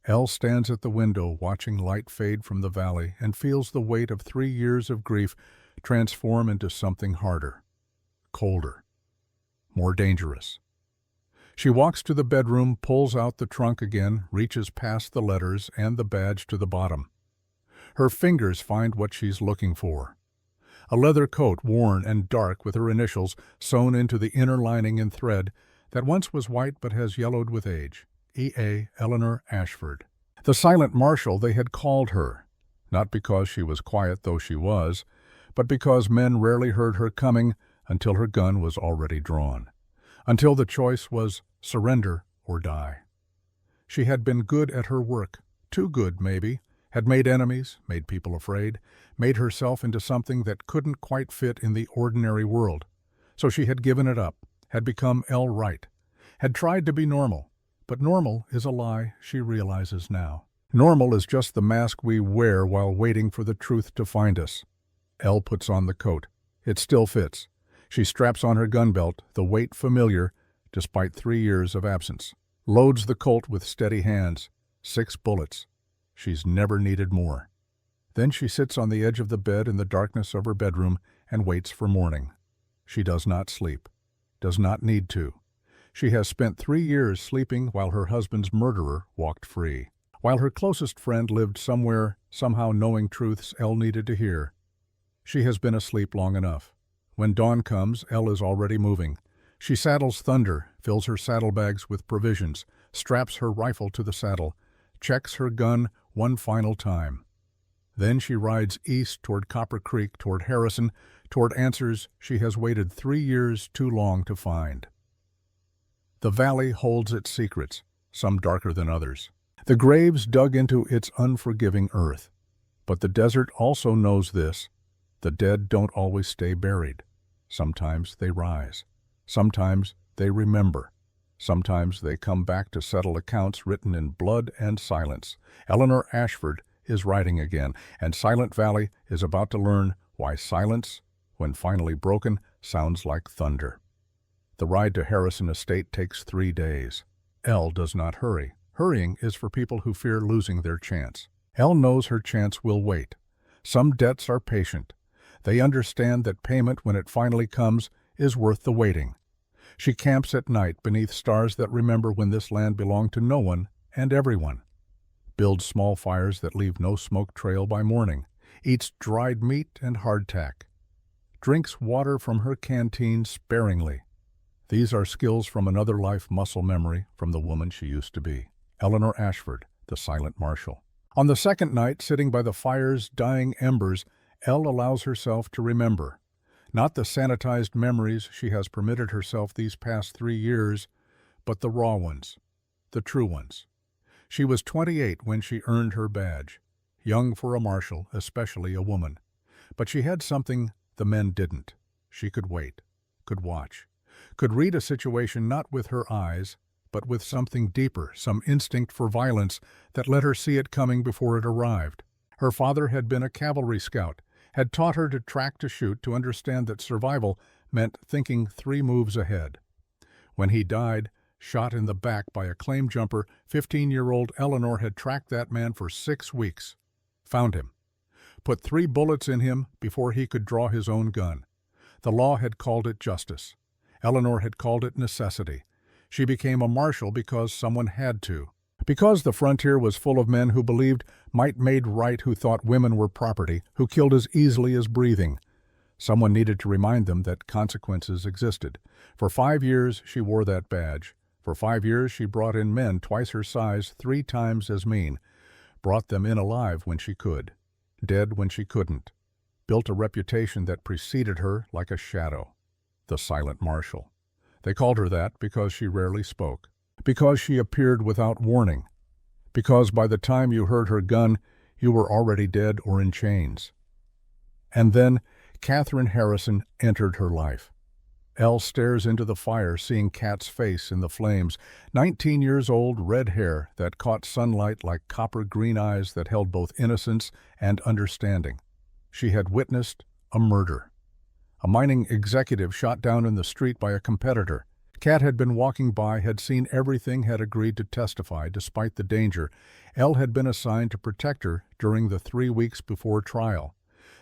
Elle stands at the window watching light fade from the valley and feels the weight of 3 years of grief transform into something harder, colder, more dangerous. She walks to the bedroom, pulls out the trunk again, reaches past the letters and the badge to the bottom. Her fingers find what she's looking for. A leather coat, worn and dark, with her initials sewn into the inner lining in thread that once was white but has yellowed with age. E.A. Eleanor Ashford. The silent marshal they had called her, not because she was quiet though she was, but because men rarely heard her coming until her gun was already drawn, until the choice was surrender or die. She had been good at her work, too good maybe, had made enemies, made people afraid, made herself into something that couldn't quite fit in the ordinary world. So she had given it up, had become Elle Wright, had tried to be normal. But normal is a lie, she realizes now. Normal is just the mask we wear while waiting for the truth to find us. Elle puts on the coat. It still fits. She straps on her gun belt, the weight familiar, despite 3 years of absence. Loads the Colt with steady hands. 6 bullets. She's never needed more. Then she sits on the edge of the bed in the darkness of her bedroom and waits for morning. She does not sleep. Does not need to. She has spent 3 years sleeping while her husband's murderer walked free, while her closest friend lived somewhere, somehow knowing truths Elle needed to hear. She has been asleep long enough. When dawn comes, Elle is already moving. She saddles Thunder, fills her saddlebags with provisions, straps her rifle to the saddle, checks her gun one final time. Then she rides east toward Copper Creek, toward Harrison, toward answers she has waited 3 years too long to find. The valley holds its secrets, some darker than others. The graves dug into its unforgiving earth. But the desert also knows this. The dead don't always stay buried. Sometimes they rise. Sometimes they remember. Sometimes they come back to settle accounts written in blood and silence. Eleanor Ashford is writing again, and Silent Valley is about to learn why silence, when finally broken, sounds like thunder. The ride to Harrison Estate takes 3 days. Elle does not hurry. Hurrying is for people who fear losing their chance. Elle knows her chance will wait. Some debts are patient. They understand that payment, when it finally comes, is worth the waiting. She camps at night beneath stars that remember when this land belonged to no one and everyone. Builds small fires that leave no smoke trail by morning. Eats dried meat and hardtack. Drinks water from her canteen sparingly. These are skills from another life, muscle memory from the woman she used to be. Eleanor Ashford, the silent marshal. On the second night, sitting by the fire's dying embers, Elle allows herself to remember. Not the sanitized memories she has permitted herself these past 3 years, but the raw ones, the true ones. She was 28 when she earned her badge, young for a marshal, especially a woman. But she had something the men didn't. She could wait, could watch, could read a situation not with her eyes, but with something deeper, some instinct for violence that let her see it coming before it arrived. Her father had been a cavalry scout, had taught her to track to shoot, to understand that survival meant thinking 3 moves ahead. When he died, shot in the back by a claim jumper, 15-year-old Eleanor had tracked that man for 6 weeks. Found him. Put 3 bullets in him before he could draw his own gun. The law had called it justice. Eleanor had called it necessity. She became a marshal because someone had to. Because the frontier was full of men who believed might made right, who thought women were property, who killed as easily as breathing. Someone needed to remind them that consequences existed. For 5 years she wore that badge. For 5 years she brought in men twice her size, 3 times as mean. Brought them in alive when she could, dead when she couldn't. Built a reputation that preceded her like a shadow. The silent marshal. They called her that because she rarely spoke. Because she appeared without warning. Because by the time you heard her gun, you were already dead or in chains. And then Catherine Harrison entered her life. Elle stares into the fire, seeing Kat's face in the flames. 19 years old, red hair that caught sunlight like copper-green eyes that held both innocence and understanding. She had witnessed a murder. A mining executive shot down in the street by a competitor. Kat had been walking by, had seen everything, had agreed to testify despite the danger. Elle had been assigned to protect her during the 3 weeks before trial.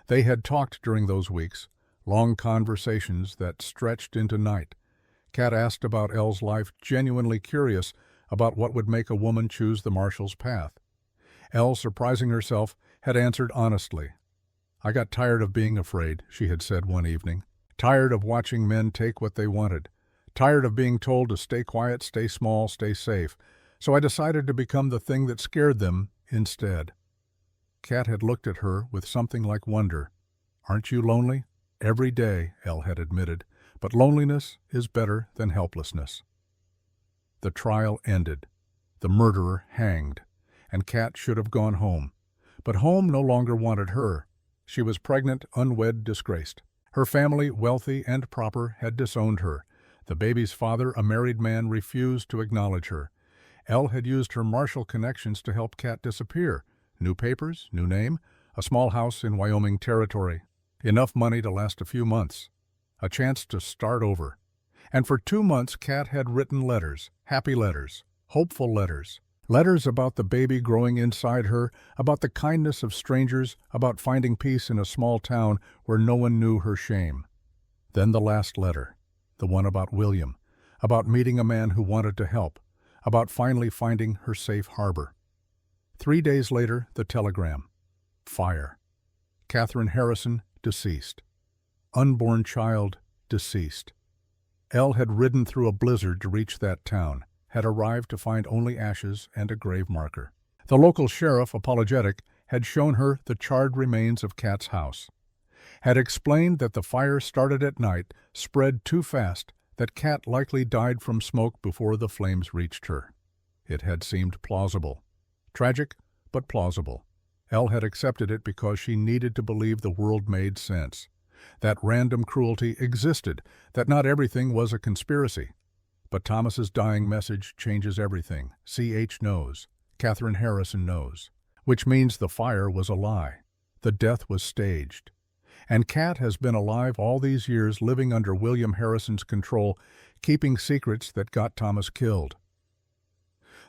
They had talked during those weeks, long conversations that stretched into night. Kat asked about Elle's life, genuinely curious about what would make a woman choose the marshal's path. Elle, surprising herself, had answered honestly. "I got tired of being afraid," she had said one evening. "Tired of watching men take what they wanted. Tired of being told to stay quiet, stay small, stay safe. So I decided to become the thing that scared them instead." Kat had looked at her with something like wonder. "Aren't you lonely?" "Every day," Elle had admitted, "but loneliness is better than helplessness." The trial ended. The murderer hanged, and Kat should have gone home. But home no longer wanted her. She was pregnant, unwed, disgraced. Her family, wealthy and proper, had disowned her. The baby's father, a married man, refused to acknowledge her. Elle had used her marshal connections to help Kat disappear. New papers, new name, a small house in Wyoming Territory. Enough money to last a few months. A chance to start over. And for 2 months Kat had written letters, happy letters, hopeful letters. Letters about the baby growing inside her, about the kindness of strangers, about finding peace in a small town where no one knew her shame. Then the last letter, the one about William, about meeting a man who wanted to help, about finally finding her safe harbor. 3 days later, the telegram. Fire. Catherine Harrison, deceased. Unborn child, deceased. Elle had ridden through a blizzard to reach that town, had arrived to find only ashes and a grave marker. The local sheriff, apologetic, had shown her the charred remains of Kat's house. Had explained that the fire started at night, spread too fast, that Kat likely died from smoke before the flames reached her. It had seemed plausible. Tragic, but plausible. Elle had accepted it because she needed to believe the world made sense. That random cruelty existed, that not everything was a conspiracy. But Thomas's dying message changes everything. C.H. knows. Catherine Harrison knows. Which means the fire was a lie. The death was staged. And Kat has been alive all these years, living under William Harrison's control, keeping secrets that got Thomas killed.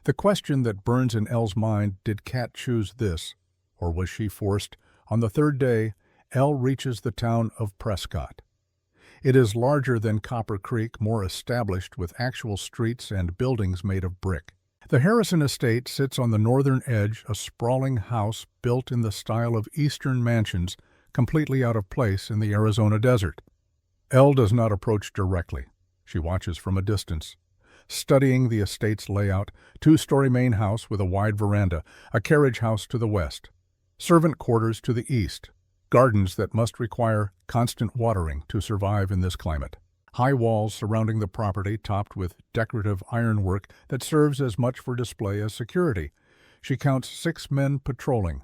The question that burns in Elle's mind, did Kat choose this, or was she forced? On the 3rd day, Elle reaches the town of Prescott. It is larger than Copper Creek, more established, with actual streets and buildings made of brick. The Harrison estate sits on the northern edge, a sprawling house built in the style of eastern mansions, completely out of place in the Arizona desert. Elle does not approach directly. She watches from a distance. studying the estate's layout, two-story main house with a wide veranda, a carriage house to the west, servant quarters to the east, gardens that must require constant watering to survive in this climate. High walls surrounding the property topped with decorative ironwork that serves as much for display as security. She counts 6 men patrolling,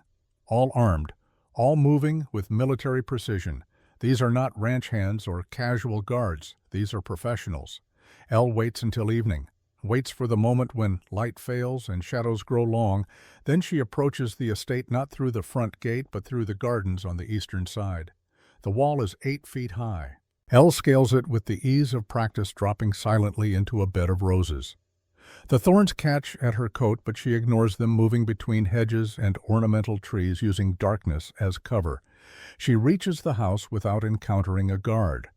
all armed, all moving with military precision. These are not ranch hands or casual guards. These are professionals. Elle waits until evening, waits for the moment when light fails and shadows grow long. Then she approaches the estate not through the front gate but through the gardens on the eastern side. The wall is 8 feet high. Elle scales it with the ease of practice, dropping silently into a bed of roses. The thorns catch at her coat, but she ignores them, moving between hedges and ornamental trees, using darkness as cover. She reaches the house without encountering a guard.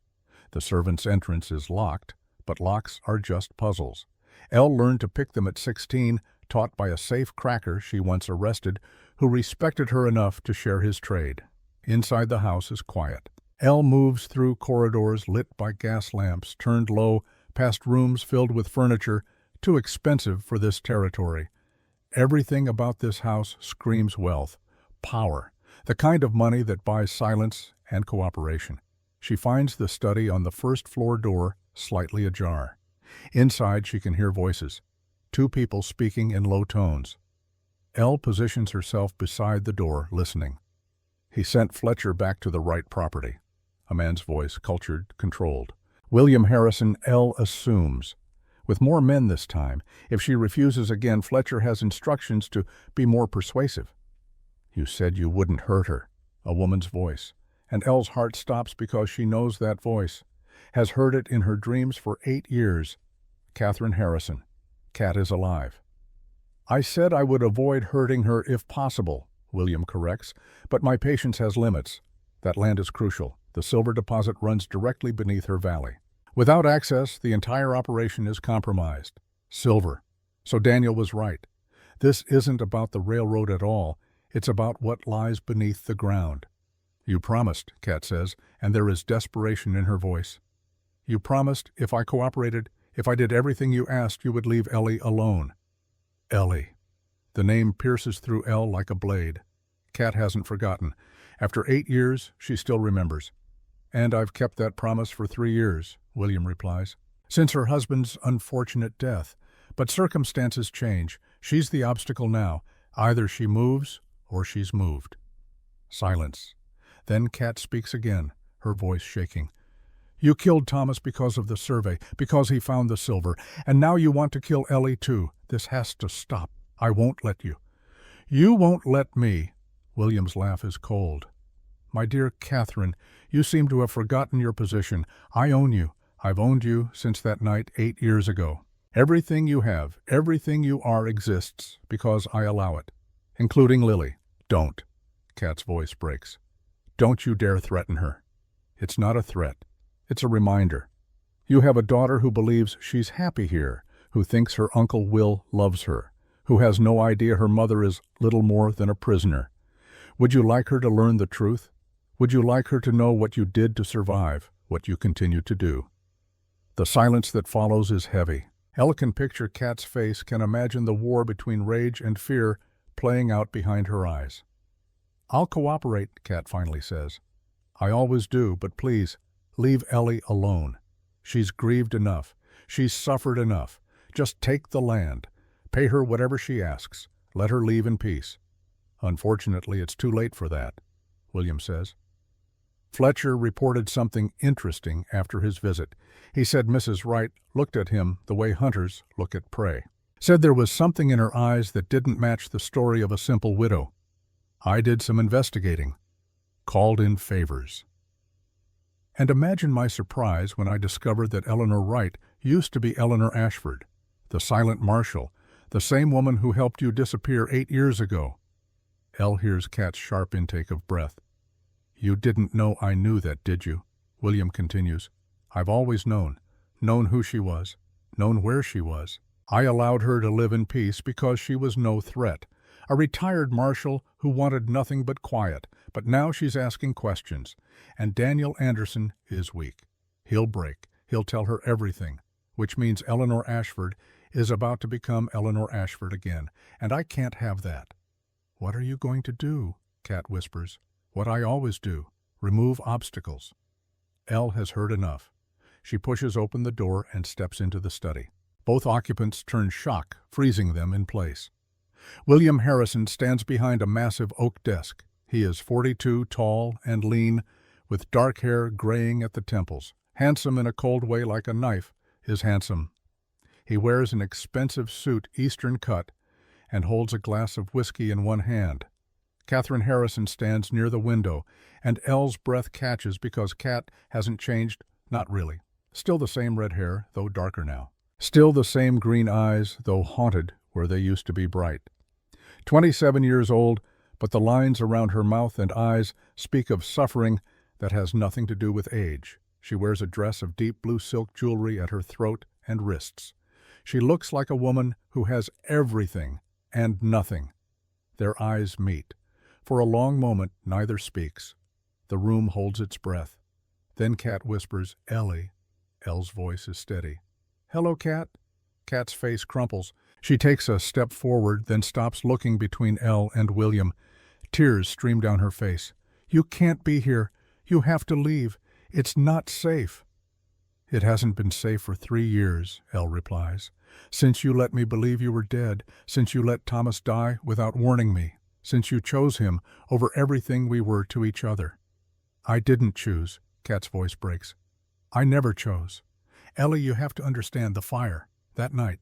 The servant's entrance is locked, but locks are just puzzles. Elle learned to pick them at 16, taught by a safe cracker she once arrested, who respected her enough to share his trade. Inside the house is quiet. Elle moves through corridors lit by gas lamps, turned low, past rooms filled with furniture, too expensive for this territory. Everything about this house screams wealth, power, the kind of money that buys silence and cooperation. She finds the study on the first-floor door slightly ajar. Inside she can hear voices, 2 people speaking in low tones. Elle positions herself beside the door, listening. "He sent Fletcher back to the right property." A man's voice, cultured, controlled. "William Harrison," Elle assumes. With more men this time. If she refuses again, Fletcher has instructions to be more persuasive. "You said you wouldn't hurt her." A woman's voice. And Elle's heart stops because she knows that voice. Has heard it in her dreams for 8 years. Catherine Harrison. Cat is alive. "I said I would avoid hurting her if possible," William corrects, "but my patience has limits. That land is crucial. The silver deposit runs directly beneath her valley. Without access, the entire operation is compromised. Silver. So Daniel was right. This isn't about the railroad at all. It's about what lies beneath the ground." "You promised," Kat says, and there is desperation in her voice. "You promised if I cooperated, if I did everything you asked, you would leave Ellie alone." Ellie. The name pierces through Elle like a blade. Kat hasn't forgotten. After 8 years, she still remembers. "And I've kept that promise for 3 years, William replies. "Since her husband's unfortunate death. But circumstances change. She's the obstacle now. Either she moves or she's moved." Silence. Then Kat speaks again, her voice shaking. "You killed Thomas because of the survey, because he found the silver, and now you want to kill Ellie too. This has to stop. I won't let you." "You won't let me." William's laugh is cold. "My dear Catherine, you seem to have forgotten your position. I own you. I've owned you since that night 8 years ago. Everything you have, everything you are exists because I allow it, including Lily." "Don't." Kat's voice breaks. "Don't you dare threaten her." "It's not a threat. It's a reminder. You have a daughter who believes she's happy here, who thinks her Uncle Will loves her, who has no idea her mother is little more than a prisoner. Would you like her to learn the truth? Would you like her to know what you did to survive, what you continue to do?" The silence that follows is heavy. Elle can picture Kat's face, can imagine the war between rage and fear playing out behind her eyes. "I'll cooperate," Kat finally says. "I always do, but please, leave Ellie alone. She's grieved enough. She's suffered enough. Just take the land. Pay her whatever she asks. Let her leave in peace." "Unfortunately, it's too late for that," William says. Fletcher reported something interesting after his visit. He said Mrs. Wright looked at him the way hunters look at prey. Said there was something in her eyes that didn't match the story of a simple widow. "I did some investigating. Called in favors." And imagine my surprise when I discovered that Eleanor Wright used to be Eleanor Ashford, the silent marshal, the same woman who helped you disappear 8 years ago. Elle hears Kat's sharp intake of breath. "You didn't know I knew that, did you?" William continues. "I've always known who she was, known where she was. I allowed her to live in peace because she was no threat. A retired marshal who wanted nothing but quiet, but now she's asking questions. And Daniel Anderson is weak. He'll break. He'll tell her everything. which means Eleanor Ashford is about to become Eleanor Ashford again, and I can't have that. What are you going to do? Kat whispers. What I always do. Remove obstacles. Elle has heard enough. She pushes open the door and steps into the study. Both occupants turn shock, freezing them in place. William Harrison stands behind a massive oak desk. He is 42, tall and lean, with dark hair graying at the temples. Handsome in a cold way like a knife is handsome. He wears an expensive suit, Eastern cut, and holds a glass of whiskey in one hand. Catherine Harrison stands near the window, and Elle's breath catches because Kat hasn't changed, not really. Still the same red hair, though darker now. Still the same green eyes, though haunted where they used to be bright. 27 years old, but the lines around her mouth and eyes speak of suffering that has nothing to do with age. She wears a dress of deep blue silk jewelry at her throat and wrists. She looks like a woman who has everything and nothing. Their eyes meet. For a long moment, neither speaks. The room holds its breath. Then Kat whispers, "Ellie." Elle's voice is steady. "Hello, Kat." Kat's face crumples. She takes a step forward, then stops, looking between Elle and William. Tears stream down her face. "You can't be here. You have to leave. It's not safe." "It hasn't been safe for 3 years," Elle replies. "Since you let me believe you were dead, since you let Thomas die without warning me, since you chose him over everything we were to each other." "I didn't choose," Kat's voice breaks. "I never chose. Ellie, you have to understand the fire. That night,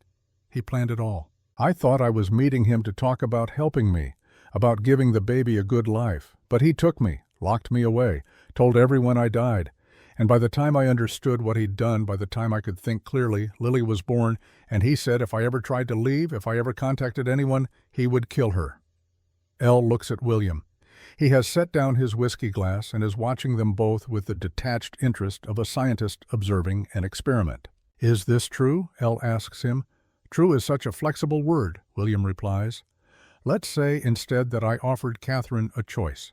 he planned it all. I thought I was meeting him to talk about helping me, about giving the baby a good life. But he took me, locked me away, told everyone I died. And by the time I understood what he'd done, by the time I could think clearly, Lily was born, and he said if I ever tried to leave, if I ever contacted anyone, he would kill her." Elle looks at William. He has set down his whiskey glass and is watching them both with the detached interest of a scientist observing an experiment. "Is this true?" Elle asks him. "True is such a flexible word," William replies. "Let's say instead that I offered Catherine a choice.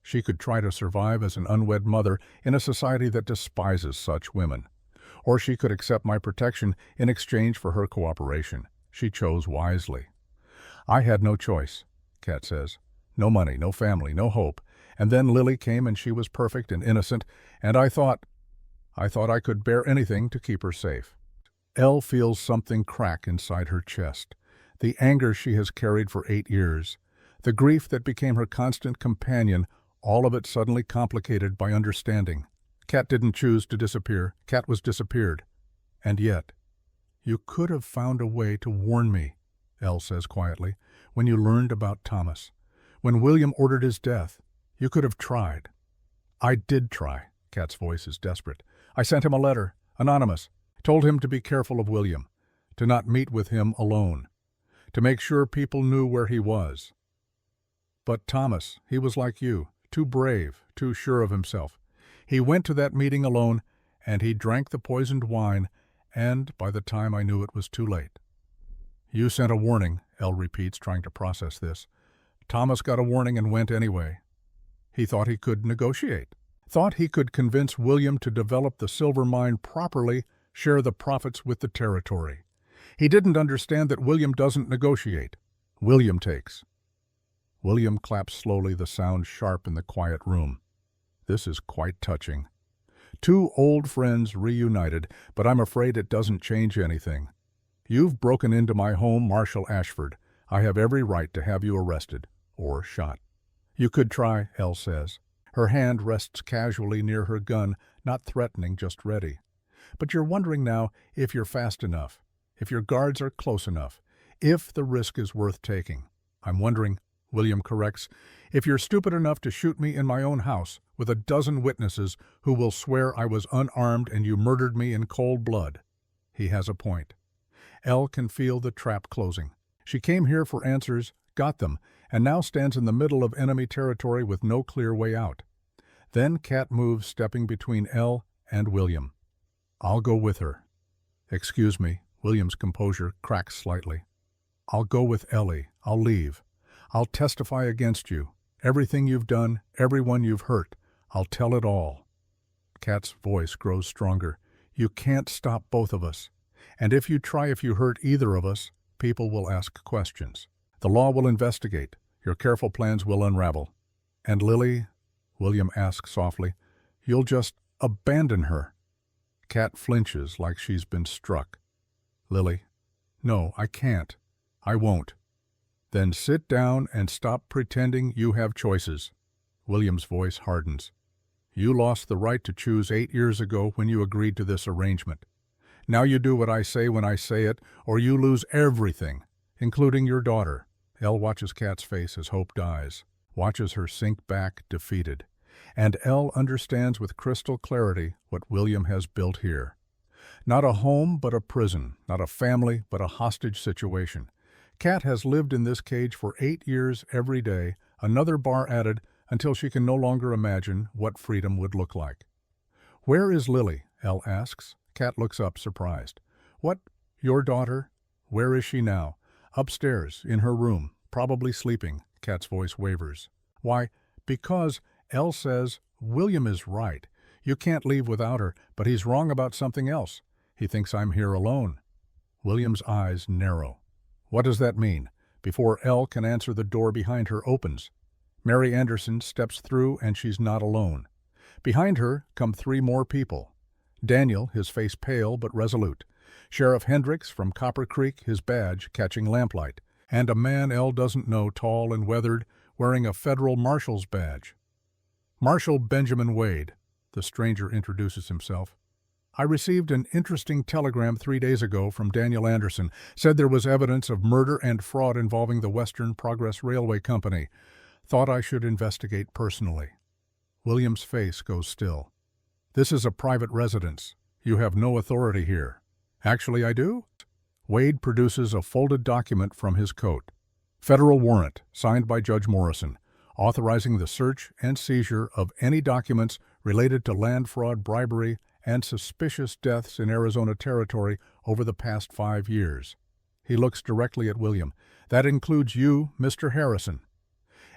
She could try to survive as an unwed mother in a society that despises such women. Or she could accept my protection in exchange for her cooperation. She chose wisely." "I had no choice," Kat says. "No money, no family, no hope. And then Lily came and she was perfect and innocent, and I thought I could bear anything to keep her safe." Elle feels something crack inside her chest. The anger she has carried for 8 years. The grief that became her constant companion, all of it suddenly complicated by understanding. Kat didn't choose to disappear. Kat was disappeared. And yet, "You could have found a way to warn me," Elle says quietly, "when you learned about Thomas. When William ordered his death, you could have tried." "I did try." Kat's voice is desperate. "I sent him a letter, anonymous, told him to be careful of William, to not meet with him alone, to make sure people knew where he was. But Thomas, he was like you, too brave, too sure of himself. He went to that meeting alone, and he drank the poisoned wine, and by the time I knew it was too late." "You sent a warning," Elle repeats, trying to process this. "Thomas got a warning and went anyway. He thought he could negotiate. Thought he could convince William to develop the silver mine properly, share the profits with the territory. He didn't understand that William doesn't negotiate. William takes." William claps slowly, the sound sharp in the quiet room. This is quite touching. Two old friends reunited, but I'm afraid it doesn't change anything. "You've broken into my home, Marshal Ashford. I have every right to have you arrested. Or shot." "You could try," Elle says. Her hand rests casually near her gun, not threatening, just ready. "But you're wondering now if you're fast enough, if your guards are close enough, if the risk is worth taking. I'm wondering," William corrects, "if you're stupid enough to shoot me in my own house with a dozen witnesses who will swear I was unarmed and you murdered me in cold blood." He has a point. Elle can feel the trap closing. She came here for answers, got them, and now stands in the middle of enemy territory with no clear way out. Then Kat moves, stepping between Elle and William. "I'll go with her." "Excuse me," William's composure cracks slightly. "I'll go with Ellie. I'll leave. I'll testify against you. Everything you've done, everyone you've hurt. I'll tell it all." Kat's voice grows stronger. "You can't stop both of us. And if you hurt either of us, people will ask questions. The law will investigate. Your careful plans will unravel. And Lily, William asks softly, you'll just abandon her. Kat flinches like she's been struck. Lily, no, I can't. I won't. Then sit down and stop pretending you have choices. William's voice hardens. You lost the right to choose 8 years ago when you agreed to this arrangement. Now you do what I say when I say it, or you lose everything, including your daughter. Elle watches Kat's face as hope dies, watches her sink back defeated. And Elle understands with crystal clarity what William has built here. Not a home, but a prison. Not a family, but a hostage situation. Kat has lived in this cage for 8 years every day, another bar added, until she can no longer imagine what freedom would look like. Where is Lily? Elle asks. Kat looks up, surprised. What? Your daughter? Where is she now? Upstairs, in her room, probably sleeping. Kat's voice wavers. Why? Because, Elle says, William is right. You can't leave without her, but he's wrong about something else. He thinks I'm here alone. William's eyes narrow. What does that mean? Before Elle can answer, the door behind her opens. Mary Anderson steps through and she's not alone. Behind her come 3 more people. Daniel, his face pale but resolute. Sheriff Hendricks from Copper Creek, his badge catching lamplight. And a man Elle doesn't know, tall and weathered, wearing a federal marshal's badge. Marshal Benjamin Wade, the stranger introduces himself. I received an interesting telegram 3 days ago from Daniel Anderson. Said there was evidence of murder and fraud involving the Western Progress Railway Company. Thought I should investigate personally. William's face goes still. This is a private residence. You have no authority here. Actually, I do? Wade produces a folded document from his coat. Federal warrant, signed by Judge Morrison, authorizing the search and seizure of any documents related to land fraud, bribery, and suspicious deaths in Arizona Territory over the past 5 years. He looks directly at William. That includes you, Mr. Harrison.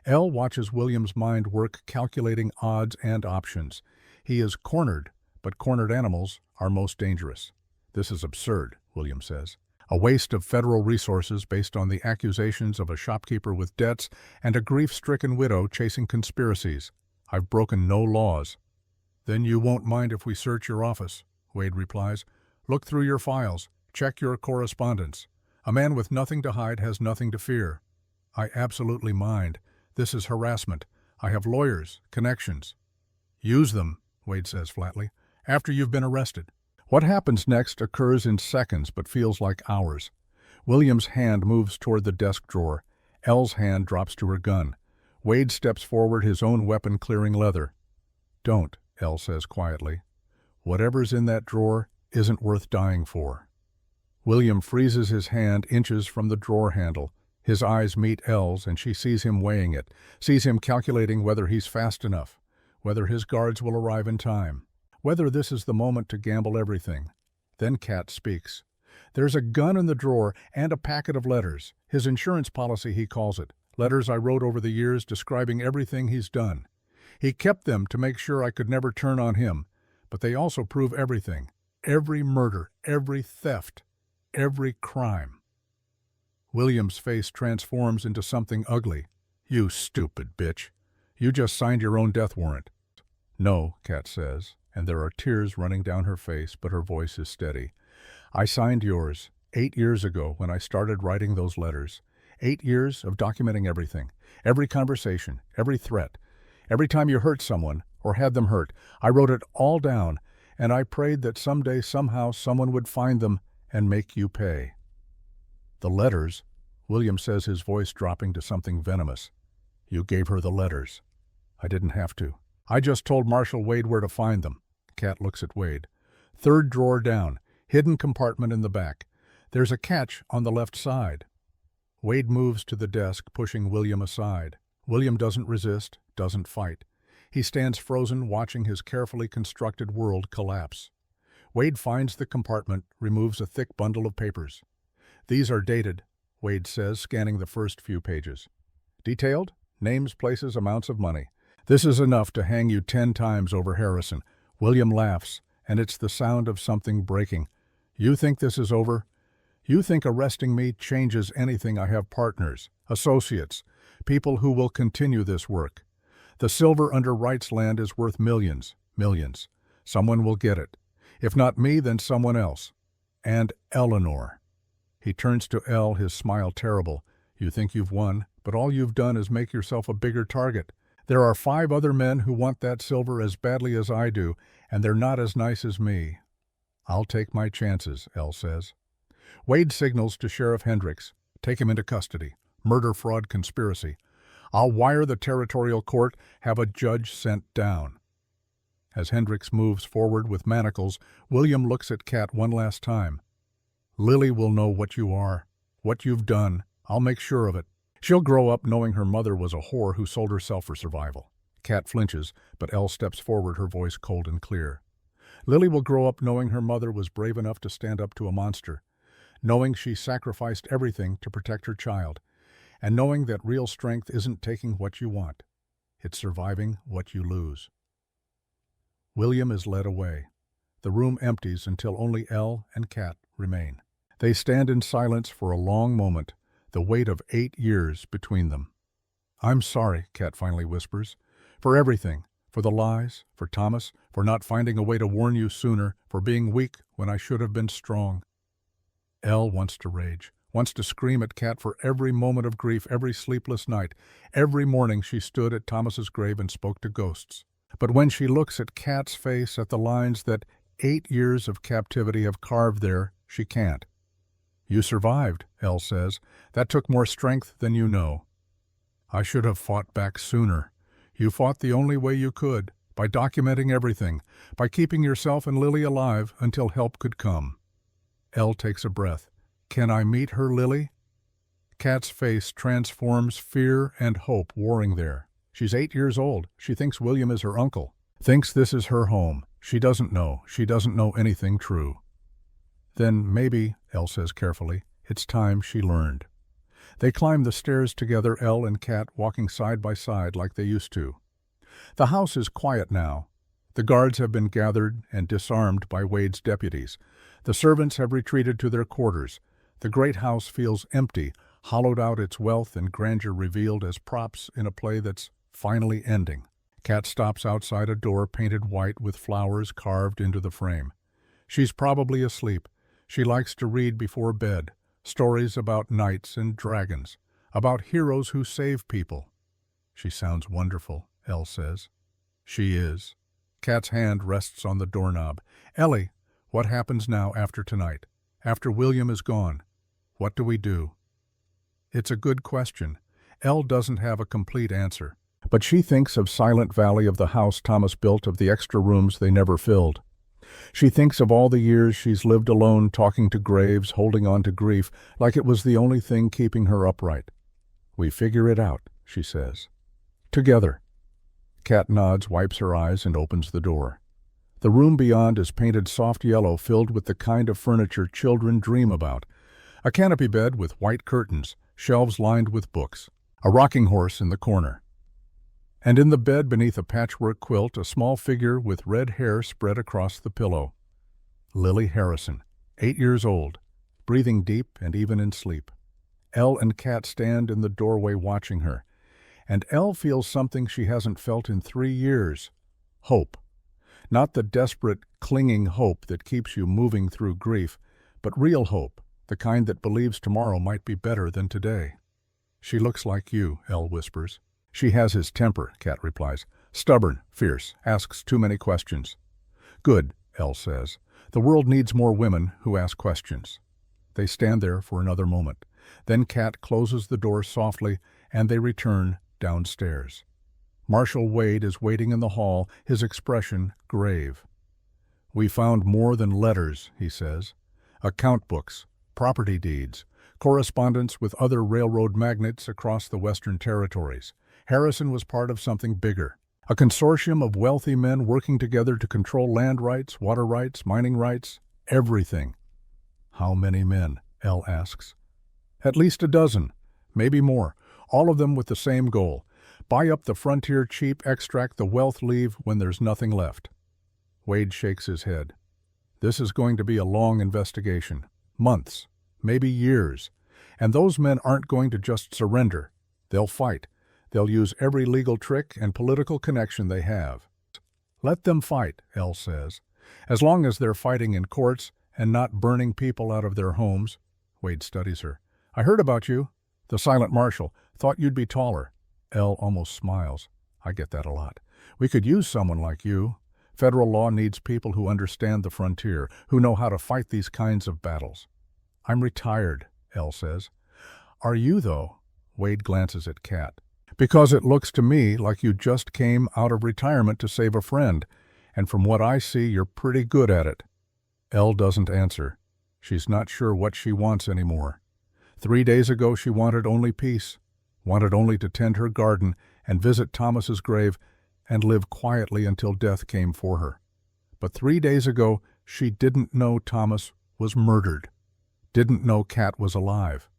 Elle watches William's mind work, calculating odds and options. He is cornered, but cornered animals are most dangerous. This is absurd, William says. A waste of federal resources based on the accusations of a shopkeeper with debts and a grief-stricken widow chasing conspiracies. I've broken no laws. Then you won't mind if we search your office, Wade replies. Look through your files. Check your correspondence. A man with nothing to hide has nothing to fear. I absolutely mind. This is harassment. I have lawyers, connections. Use them, Wade says flatly, after you've been arrested. What happens next occurs in seconds but feels like hours. William's hand moves toward the desk drawer. Elle's hand drops to her gun. Wade steps forward, his own weapon clearing leather. Don't, Elle says quietly. Whatever's in that drawer isn't worth dying for. William freezes his hand inches from the drawer handle. His eyes meet Elle's, and she sees him weighing it, sees him calculating whether he's fast enough, whether his guards will arrive in time, whether this is the moment to gamble everything. Then Kat speaks. There's a gun in the drawer and a packet of letters. His insurance policy, he calls it. Letters I wrote over the years describing everything he's done. He kept them to make sure I could never turn on him, but they also prove everything. Every murder, every theft, every crime. William's face transforms into something ugly. You stupid bitch. You just signed your own death warrant. No, Kat says, and there are tears running down her face, but her voice is steady. I signed yours 8 years ago when I started writing those letters. 8 years of documenting everything, every conversation, every threat. Every time you hurt someone or had them hurt, I wrote it all down, and I prayed that someday, somehow, someone would find them and make you pay. The letters, William says, his voice dropping to something venomous. You gave her the letters. I didn't have to. I just told Marshal Wade where to find them. Kat looks at Wade. 3rd drawer down, hidden compartment in the back. There's a catch on the left side. Wade moves to the desk, pushing William aside. William doesn't resist, doesn't fight. He stands frozen, watching his carefully constructed world collapse. Wade finds the compartment, removes a thick bundle of papers. These are dated, Wade says, scanning the first few pages. Detailed? Names, places, amounts of money. This is enough to hang you 10 times over Harrison. William laughs, and it's the sound of something breaking. You think this is over? You think arresting me changes anything? I have partners, associates, people who will continue this work. The silver under Wright's land is worth millions, millions. Someone will get it. If not me, then someone else. And Eleanor. He turns to Elle, his smile terrible. You think you've won, but all you've done is make yourself a bigger target. There are 5 other men who want that silver as badly as I do, and they're not as nice as me. I'll take my chances, Elle says. Wade signals to Sheriff Hendricks. Take him into custody. Murder, fraud, conspiracy. I'll wire the territorial court, have a judge sent down. As Hendricks moves forward with manacles, William looks at Kat one last time. Lily will know what you are, what you've done. I'll make sure of it. She'll grow up knowing her mother was a whore who sold herself for survival. Kat flinches, but Elle steps forward, her voice cold and clear. Lily will grow up knowing her mother was brave enough to stand up to a monster, knowing she sacrificed everything to protect her child, and knowing that real strength isn't taking what you want. It's surviving what you lose. William is led away. The room empties until only Elle and Kat remain. They stand in silence for a long moment, the weight of 8 years between them. I'm sorry, Kat finally whispers, for everything, for the lies, for Thomas, for not finding a way to warn you sooner, for being weak when I should have been strong. Elle wants to rage, wants to scream at Kat for every moment of grief, every sleepless night. Every morning she stood at Thomas's grave and spoke to ghosts. But when she looks at Kat's face, at the lines that 8 years of captivity have carved there, she can't. You survived, Elle says. That took more strength than you know. I should have fought back sooner. You fought the only way you could, by documenting everything, by keeping yourself and Lily alive until help could come. Elle takes a breath. Can I meet her, Lily? Kat's face transforms, fear and hope warring there. She's 8 years old. She thinks William is her uncle, thinks this is her home. She doesn't know. She doesn't know anything true. Then maybe, Elle says carefully, it's time she learned. They climb the stairs together, Elle and Kat walking side by side like they used to. The house is quiet now. The guards have been gathered and disarmed by Wade's deputies. The servants have retreated to their quarters. The great house feels empty, hollowed out, its wealth and grandeur revealed as props in a play that's finally ending. Kat stops outside a door painted white with flowers carved into the frame. She's probably asleep. She likes to read before bed, stories about knights and dragons, about heroes who save people. She sounds wonderful, Elle says. She is. Kat's hand rests on the doorknob. Ellie, what happens now after tonight? After William is gone? What do we do? It's a good question. Elle doesn't have a complete answer. But she thinks of Silent Valley, of the house Thomas built, of the extra rooms they never filled. She thinks of all the years she's lived alone, talking to graves, holding on to grief, like it was the only thing keeping her upright. We figure it out, she says. Together. Kat nods, wipes her eyes, and opens the door. The room beyond is painted soft yellow, filled with the kind of furniture children dream about. A canopy bed with white curtains, shelves lined with books, a rocking horse in the corner. And in the bed beneath a patchwork quilt, a small figure with red hair spread across the pillow. Lily Harrison, 8 years old, breathing deep and even in sleep. Elle and Kat stand in the doorway watching her, and Elle feels something she hasn't felt in 3 years. Hope. Not the desperate, clinging hope that keeps you moving through grief, but real hope, the kind that believes tomorrow might be better than today. She looks like you, Elle whispers. She has his temper, Kat replies. Stubborn, fierce, asks too many questions. Good, Elle says. The world needs more women who ask questions. They stand there for another moment. Then Kat closes the door softly, and they return downstairs. Marshal Wade is waiting in the hall, his expression grave. We found more than letters, he says. Account books, property deeds, correspondence with other railroad magnates across the Western Territories. Harrison was part of something bigger, a consortium of wealthy men working together to control land rights, water rights, mining rights, everything. How many men? Elle asks. At least a dozen, maybe more, all of them with the same goal. Buy up the frontier cheap, extract the wealth, leave when there's nothing left. Wade shakes his head. This is going to be a long investigation. Months, maybe years. And those men aren't going to just surrender. They'll fight. They'll use every legal trick and political connection they have. Let them fight, Elle says. As long as they're fighting in courts and not burning people out of their homes. Wade studies her. I heard about you. The silent marshal. Thought you'd be taller. Elle almost smiles. I get that a lot. We could use someone like you. Federal law needs people who understand the frontier, who know how to fight these kinds of battles. I'm retired, Elle says. Are you, though? Wade glances at Kat. Because it looks to me like you just came out of retirement to save a friend, and from what I see, you're pretty good at it. Elle doesn't answer. She's not sure what she wants anymore. 3 days ago she wanted only peace, wanted only to tend her garden and visit Thomas's grave and live quietly until death came for her. But 3 days ago she didn't know Thomas was murdered, didn't know Kat was alive,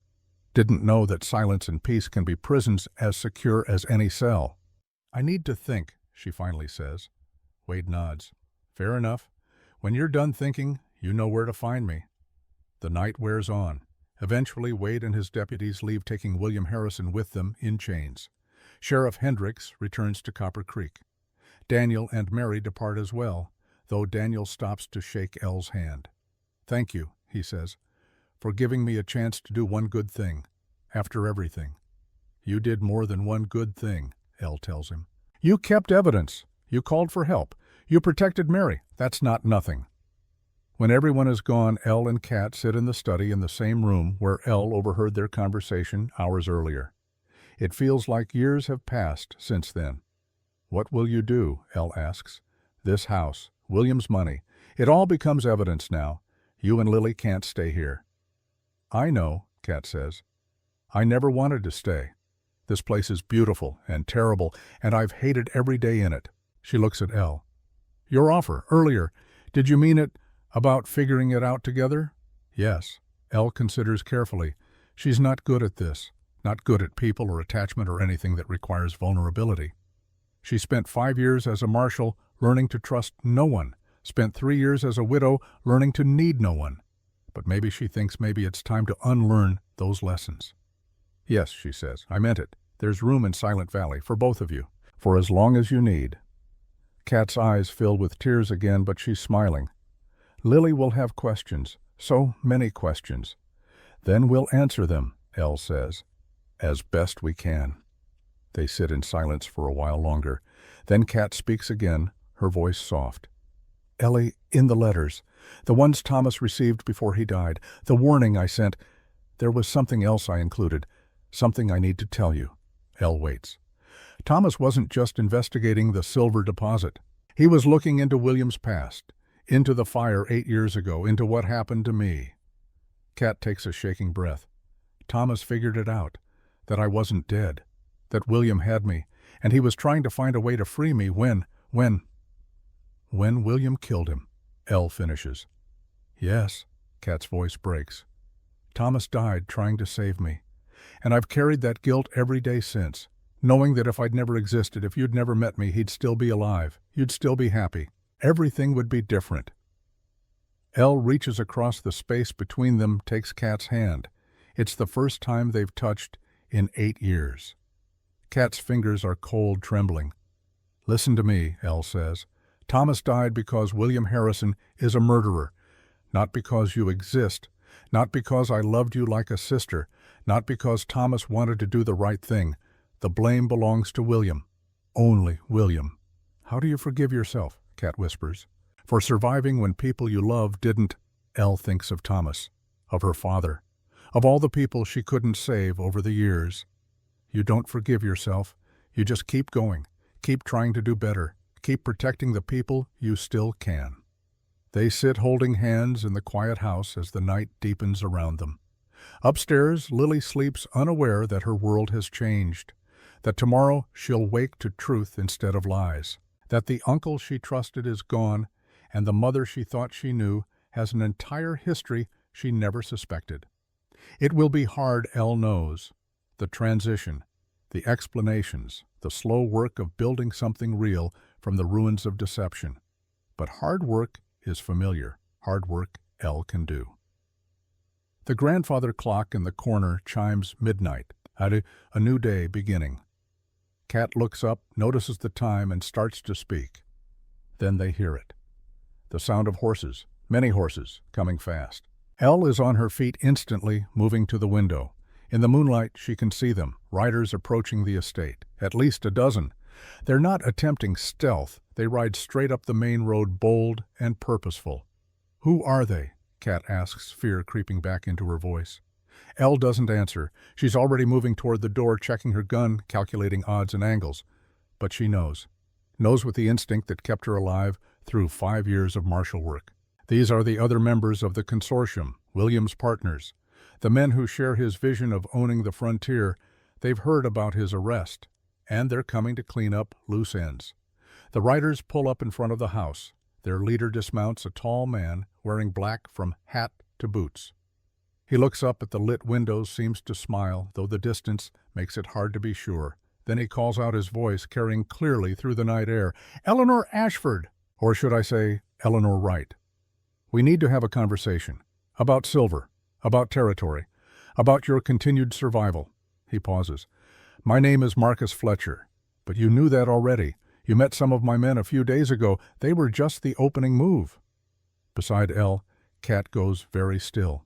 didn't know that silence and peace can be prisons as secure as any cell. I need to think, she finally says. Wade nods. Fair enough. When you're done thinking, you know where to find me. The night wears on. Eventually, Wade and his deputies leave, taking William Harrison with them in chains. Sheriff Hendricks returns to Copper Creek. Daniel and Mary depart as well, though Daniel stops to shake Elle's hand. Thank you, he says, for giving me a chance to do one good thing, after everything. You did more than one good thing, Elle tells him. You kept evidence. You called for help. You protected Mary. That's not nothing. When everyone is gone, Elle and Kat sit in the study in the same room where Elle overheard their conversation hours earlier. It feels like years have passed since then. What will you do? Elle asks. This house, William's money. It all becomes evidence now. You and Lily can't stay here. I know, Kat says. I never wanted to stay. This place is beautiful and terrible, and I've hated every day in it. She looks at Elle. Your offer, earlier, did you mean it about figuring it out together? Yes. Elle considers carefully. She's not good at this. Not good at people or attachment or anything that requires vulnerability. She spent 5 years as a marshal learning to trust no one, spent 3 years as a widow learning to need no one. But maybe she thinks maybe it's time to unlearn those lessons. Yes, she says, I meant it. There's room in Silent Valley for both of you, for as long as you need. Kat's eyes fill with tears again, but she's smiling. Lily will have questions, so many questions. Then we'll answer them, Elle says, as best we can. They sit in silence for a while longer. Then Kat speaks again, her voice soft. Ellie, in the letters, the ones Thomas received before he died, the warning I sent, there was something else I included, something I need to tell you. Elle waits. Thomas wasn't just investigating the silver deposit. He was looking into William's past, into the fire 8 years ago, into what happened to me. Kat takes a shaking breath. Thomas figured it out, that I wasn't dead, that William had me, and he was trying to find a way to free me when William killed him, Elle finishes. Yes, Kat's voice breaks. Thomas died trying to save me, and I've carried that guilt every day since, knowing that if I'd never existed, if you'd never met me, he'd still be alive, you'd still be happy. Everything would be different. Elle reaches across the space between them, takes Kat's hand. It's the first time they've touched in 8 years. Kat's fingers are cold, trembling. Listen to me, Elle says. Thomas died because William Harrison is a murderer, not because you exist, not because I loved you like a sister, not because Thomas wanted to do the right thing. The blame belongs to William. Only William. How do you forgive yourself? Kat whispers. For surviving when people you love didn't. Elle thinks of Thomas, of her father, of all the people she couldn't save over the years. You don't forgive yourself. You just keep going, keep trying to do better, keep protecting the people you still can. They sit holding hands in the quiet house as the night deepens around them. Upstairs, Lily sleeps unaware that her world has changed, that tomorrow she'll wake to truth instead of lies, that the uncle she trusted is gone, and the mother she thought she knew has an entire history she never suspected. It will be hard, Elle knows. The transition, the explanations, the slow work of building something real from the ruins of deception. But hard work is familiar. hard work Elle can do. The grandfather clock in the corner chimes midnight, a new day beginning. Kat looks up, notices the time, and starts to speak. Then they hear it. The sound of horses, many horses, coming fast. Elle is on her feet instantly, moving to the window. In the moonlight, she can see them, riders approaching the estate, at least a dozen. They're not attempting stealth. They ride straight up the main road, bold and purposeful. "Who are they?" Kat asks, fear creeping back into her voice. Elle doesn't answer. She's already moving toward the door, checking her gun, calculating odds and angles. But she knows with the instinct that kept her alive through 5 years of marshal work. These are the other members of the consortium, William's partners, the men who share his vision of owning the frontier. They've heard about his arrest, and they're coming to clean up loose ends. The riders pull up in front of the house. Their leader dismounts, a tall man wearing black from hat to boots. He looks up at the lit windows, seems to smile, though the distance makes it hard to be sure. Then he calls out, his voice carrying clearly through the night air, "Eleanor Ashford!" Or should I say, Eleanor Wright. "We need to have a conversation. About silver, about territory, about your continued survival." He pauses. "My name is Marcus Fletcher, but you knew that already. You met some of my men a few days ago. They were just the opening move." Beside Elle, Kat goes very still.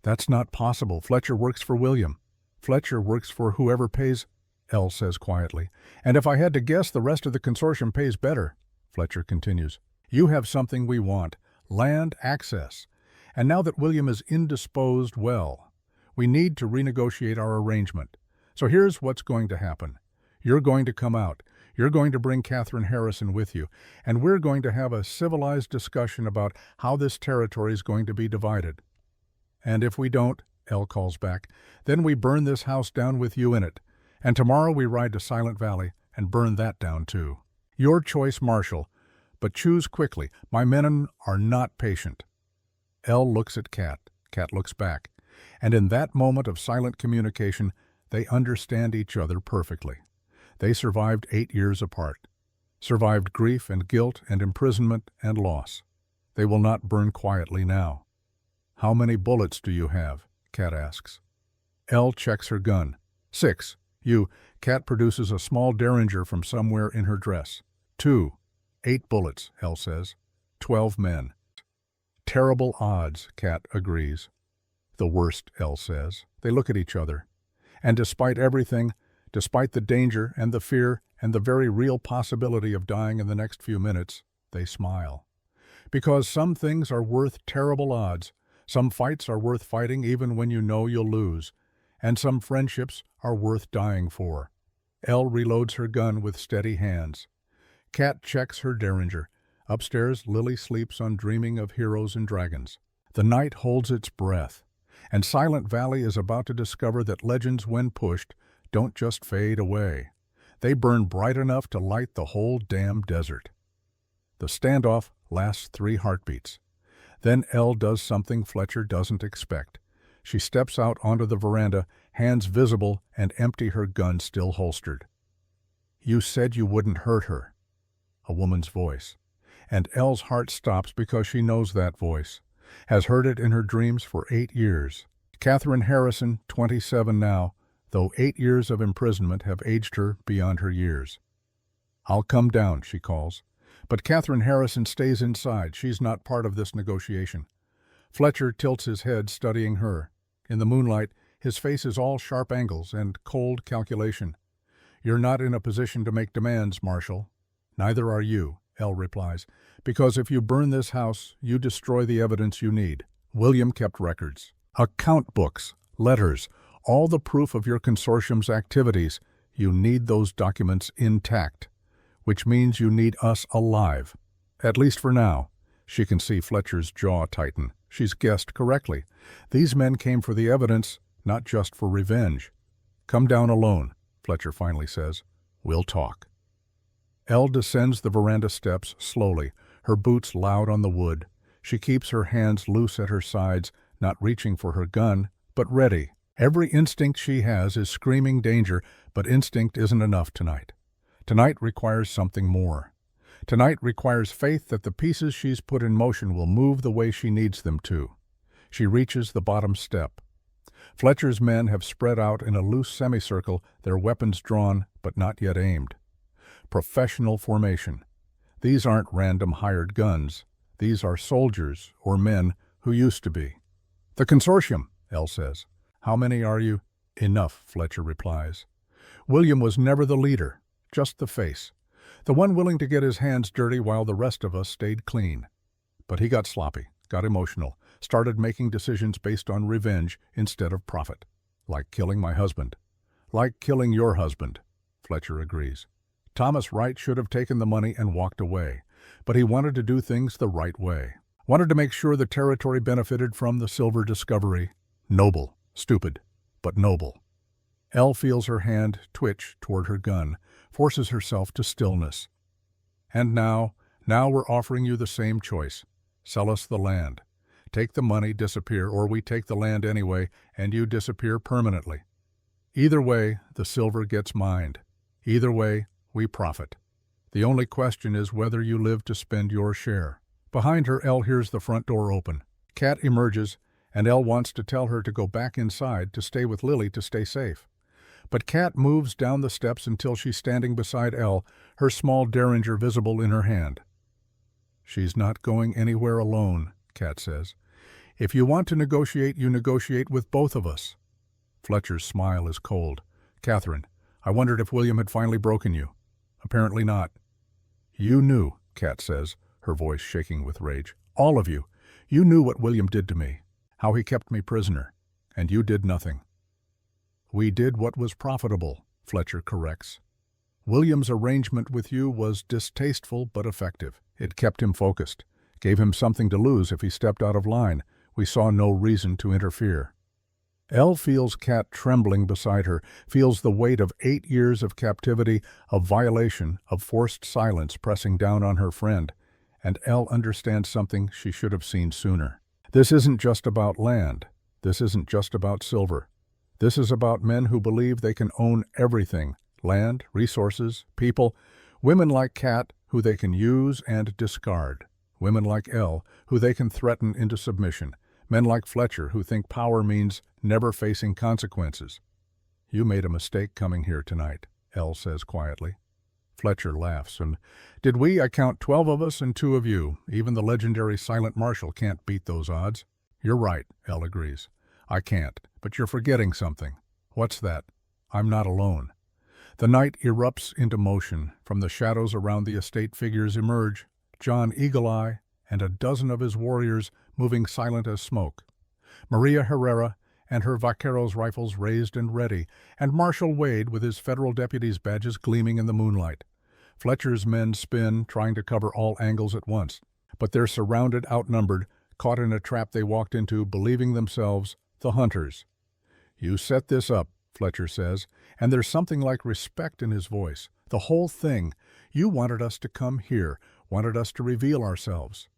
"That's not possible. Fletcher works for William. Fletcher works for whoever pays," Elle says quietly. "And if I had to guess, the rest of the consortium pays better." Fletcher continues. "You have something we want, land access. And now that William is indisposed, well, we need to renegotiate our arrangement. So here's what's going to happen. You're going to come out. You're going to bring Catherine Harrison with you, and we're going to have a civilized discussion about how this territory is going to be divided. And if we don't," Elle calls back, "then we burn this house down with you in it. And tomorrow we ride to Silent Valley and burn that down too. Your choice, Marshal, but choose quickly. My men are not patient." Elle looks at Kat. Kat looks back. And in that moment of silent communication, they understand each other perfectly. They survived 8 years apart, survived grief and guilt and imprisonment and loss. They will not burn quietly now. "How many bullets do you have?" Kat asks. Elle checks her gun. 6. "You." Kat produces a small derringer from somewhere in her dress. 2. 8 bullets, Elle says. 12 men. "Terrible odds," Kat agrees. "The worst," Elle says. They look at each other. And despite everything, despite the danger and the fear and the very real possibility of dying in the next few minutes, they smile. Because some things are worth terrible odds, some fights are worth fighting even when you know you'll lose, and some friendships are worth dying for. Elle reloads her gun with steady hands. Kat checks her derringer. Upstairs, Lily sleeps on dreaming of heroes and dragons. The night holds its breath, and Silent Valley is about to discover that legends, when pushed, don't just fade away. They burn bright enough to light the whole damn desert. The standoff lasts 3 heartbeats. Then Elle does something Fletcher doesn't expect. She steps out onto the veranda, hands visible and empty, her gun still holstered. "You said you wouldn't hurt her." A woman's voice. And Elle's heart stops because she knows that voice, has heard it in her dreams for 8 years. Catherine Harrison, 27 now, though 8 years of imprisonment have aged her beyond her years. "I'll come down," she calls. But Catherine Harrison stays inside. She's not part of this negotiation. Fletcher tilts his head, studying her. In the moonlight, his face is all sharp angles and cold calculation. "You're not in a position to make demands, Marshal." "Neither are you," Elle replies, "because if you burn this house, you destroy the evidence you need. William kept records, account books, letters, all the proof of your consortium's activities. You need those documents intact, which means you need us alive. At least for now." She can see Fletcher's jaw tighten. She's guessed correctly. These men came for the evidence, not just for revenge. "Come down alone," Fletcher finally says. "We'll talk." Elle descends the veranda steps slowly, her boots loud on the wood. She keeps her hands loose at her sides, not reaching for her gun, but ready. Every instinct she has is screaming danger, but instinct isn't enough tonight. Tonight requires something more. Tonight requires faith that the pieces she's put in motion will move the way she needs them to. She reaches the bottom step. Fletcher's men have spread out in a loose semicircle, their weapons drawn but not yet aimed. Professional formation. These aren't random hired guns. These are soldiers or men who used to be. "The consortium," Elle says. "How many are you?" "Enough," Fletcher replies. William was never the leader, just the face. The one willing to get his hands dirty while the rest of us stayed clean. But he got sloppy, got emotional, started making decisions based on revenge instead of profit. "Like killing my husband." "Like killing your husband," Fletcher agrees. Thomas Wright should have taken the money and walked away, but he wanted to do things the right way. Wanted to make sure the territory benefited from the silver discovery. Noble, stupid, but noble. Elle feels her hand twitch toward her gun, forces herself to stillness. "And now we're offering you the same choice. Sell us the land. Take the money, disappear, or we take the land anyway, and you disappear permanently. Either way, the silver gets mined. Either way, we profit. The only question is whether you live to spend your share." Behind her, Elle hears the front door open. Kat emerges, and Elle wants to tell her to go back inside to stay with Lily to stay safe. But Kat moves down the steps until she's standing beside Elle, her small derringer visible in her hand. "She's not going anywhere alone," Kat says. "If you want to negotiate, you negotiate with both of us." Fletcher's smile is cold. "Catherine, I wondered if William had finally broken you. Apparently not." "You knew," Kat says, her voice shaking with rage. "All of you. You knew what William did to me, how he kept me prisoner, and you did nothing." "We did what was profitable," Fletcher corrects. "William's arrangement with you was distasteful but effective. It kept him focused, gave him something to lose if he stepped out of line. We saw no reason to interfere." Elle feels Kat trembling beside her, feels the weight of 8 years of captivity, of violation, of forced silence pressing down on her friend, and Elle understands something she should have seen sooner. This isn't just about land. This isn't just about silver. This is about men who believe they can own everything: land, resources, people, women like Kat who they can use and discard, women like Elle who they can threaten into submission, men like Fletcher who think power means never facing consequences. "You made a mistake coming here tonight," Elle says quietly. Fletcher laughs. "And did we? I count 12 of us and 2 of you. Even the legendary Silent Marshal can't beat those odds." "You're right," Elle agrees. "I can't, but you're forgetting something." "What's that?" "I'm not alone." The night erupts into motion. From the shadows around the estate figures emerge John Eagle Eye and a dozen of his warriors moving silent as smoke. Maria Herrera and her vaqueros' rifles raised and ready, and Marshal Wade with his federal deputies' badges gleaming in the moonlight. Fletcher's men spin, trying to cover all angles at once, but they're surrounded, outnumbered, caught in a trap they walked into, believing themselves the hunters. "You set this up," Fletcher says, and there's something like respect in his voice. "The whole thing. You wanted us to come here, wanted us to reveal ourselves."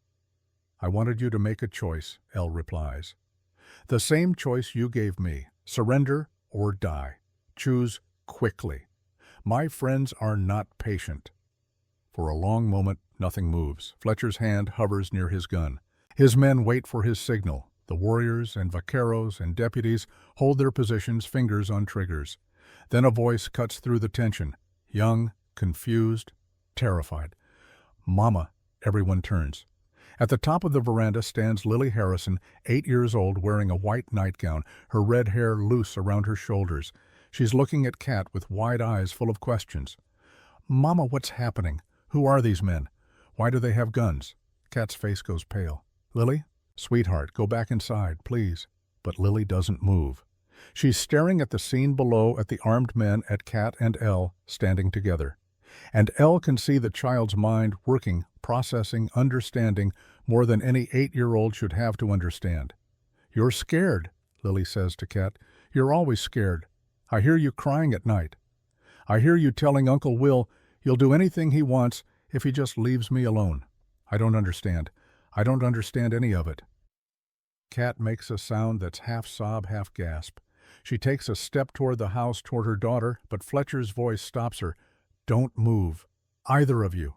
"I wanted you to make a choice," Elle replies. "The same choice you gave me. Surrender or die. Choose quickly. My friends are not patient." For a long moment, nothing moves. Fletcher's hand hovers near his gun. His men wait for his signal. The warriors and vaqueros and deputies hold their positions, fingers on triggers. Then a voice cuts through the tension. Young, confused, terrified. "Mama," everyone turns. At the top of the veranda stands Lily Harrison, 8 years old, wearing a white nightgown, her red hair loose around her shoulders. She's looking at Kat with wide eyes full of questions. "Mama, what's happening? Who are these men? Why do they have guns?" Kat's face goes pale. "Lily? Sweetheart, go back inside, please." But Lily doesn't move. She's staring at the scene below, at the armed men, at Kat and Elle standing together. And Elle can see the child's mind working, processing, understanding more than any 8-year-old should have to understand. "You're scared," Lily says to Kat. "You're always scared. I hear you crying at night. I hear you telling Uncle Will you'll do anything he wants if he just leaves me alone. I don't understand. I don't understand any of it." Kat makes a sound that's half sob, half gasp. She takes a step toward the house, toward her daughter, but Fletcher's voice stops her. "Don't move. Either of you."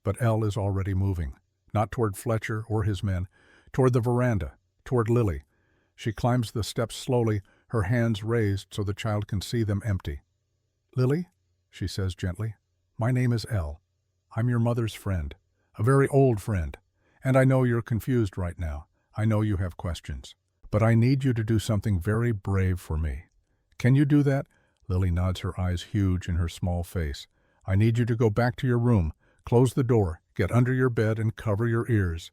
But Elle is already moving, not toward Fletcher or his men, toward the veranda, toward Lily. She climbs the steps slowly, her hands raised so the child can see them empty. "Lily," she says gently, "my name is Elle. I'm your mother's friend, a very old friend, and I know you're confused right now. I know you have questions. But I need you to do something very brave for me. Can you do that?" Lily nods, her eyes huge in her small face. "I need you to go back to your room, close the door, get under your bed and cover your ears.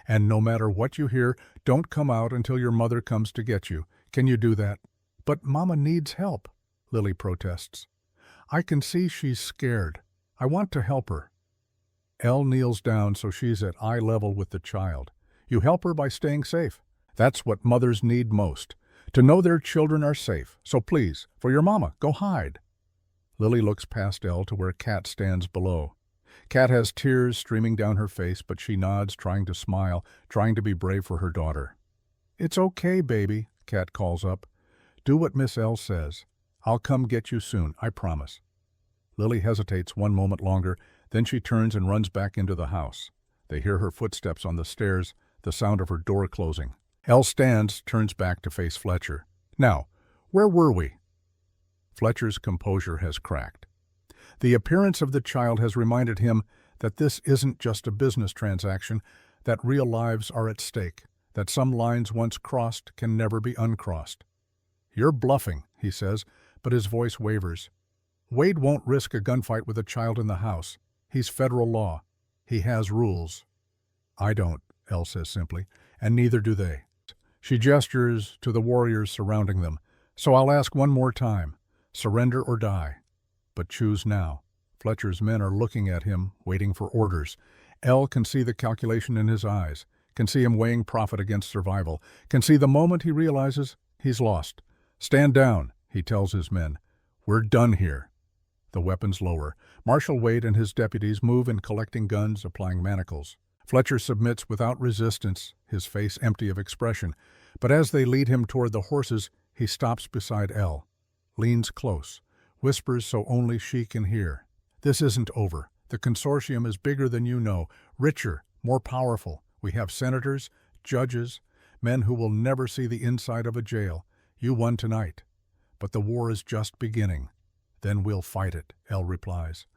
And no matter what you hear, don't come out until your mother comes to get you. Can you do that?" "But Mama needs help," Lily protests. "I can see she's scared. I want to help her." Elle kneels down so she's at eye level with the child. "You help her by staying safe. That's what mothers need most, to know their children are safe. So please, for your mama, go hide." Lily looks past Elle to where Kat stands below. Kat has tears streaming down her face, but she nods, trying to smile, trying to be brave for her daughter. "It's okay, baby," Kat calls up. "Do what Miss Elle says. I'll come get you soon, I promise." Lily hesitates one moment longer, then she turns and runs back into the house. They hear her footsteps on the stairs, the sound of her door closing. Elle stands, turns back to face Fletcher. "Now, where were we?" Fletcher's composure has cracked. The appearance of the child has reminded him that this isn't just a business transaction, that real lives are at stake, that some lines once crossed can never be uncrossed. "You're bluffing," he says, but his voice wavers. "Wade won't risk a gunfight with a child in the house. He's federal law. He has rules." "I don't," Elle says simply, "and neither do they." She gestures to the warriors surrounding them. "So I'll ask one more time. Surrender or die. But choose now." Fletcher's men are looking at him, waiting for orders. Elle can see the calculation in his eyes, can see him weighing profit against survival, can see the moment he realizes he's lost. "Stand down," he tells his men. "We're done here." The weapons lower. Marshal Wade and his deputies move in, collecting guns, applying manacles. Fletcher submits without resistance, his face empty of expression. But as they lead him toward the horses, he stops beside Elle, leans close, whispers so only she can hear. "This isn't over. The consortium is bigger than you know, richer, more powerful. We have senators, judges, men who will never see the inside of a jail. You won tonight. But the war is just beginning. Then we'll fight it," Elle replies.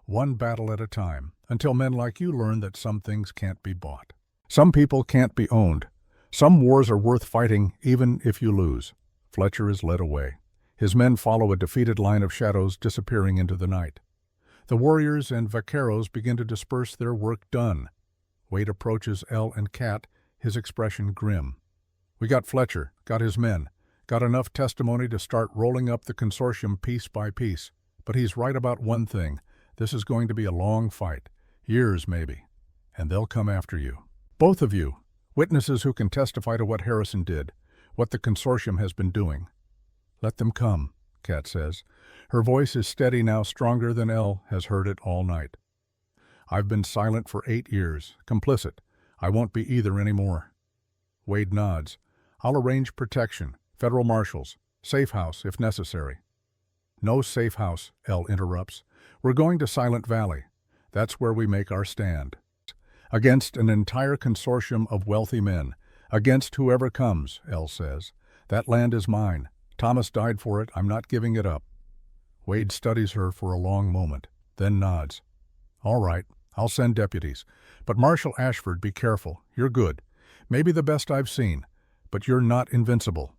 "One battle at a time, until men like you learn that some things can't be bought. Some people can't be owned. Some wars are worth fighting even if you lose." Fletcher is led away. His men follow a defeated line of shadows disappearing into the night. The warriors and vaqueros begin to disperse, their work done. Wade approaches Elle and Kat, his expression grim. "We got Fletcher, got his men, got enough testimony to start rolling up the consortium piece by piece. But he's right about one thing. This is going to be a long fight. Years, maybe. And they'll come after you. Both of you, witnesses who can testify to what Harrison did, what the consortium has been doing." "Let them come," Kat says. Her voice is steady now, stronger than Elle has heard it all night. "I've been silent for 8 years, complicit. I won't be either anymore." Wade nods. "I'll arrange protection, federal marshals, safe house if necessary." "No safe house," Elle interrupts. "We're going to Silent Valley. That's where we make our stand. Against an entire consortium of wealthy men. Against whoever comes," Elle says. "That land is mine. Thomas died for it. I'm not giving it up." Wade studies her for a long moment, then nods. "All right, I'll send deputies. But Marshal Ashford, be careful. You're good. Maybe the best I've seen. But you're not invincible."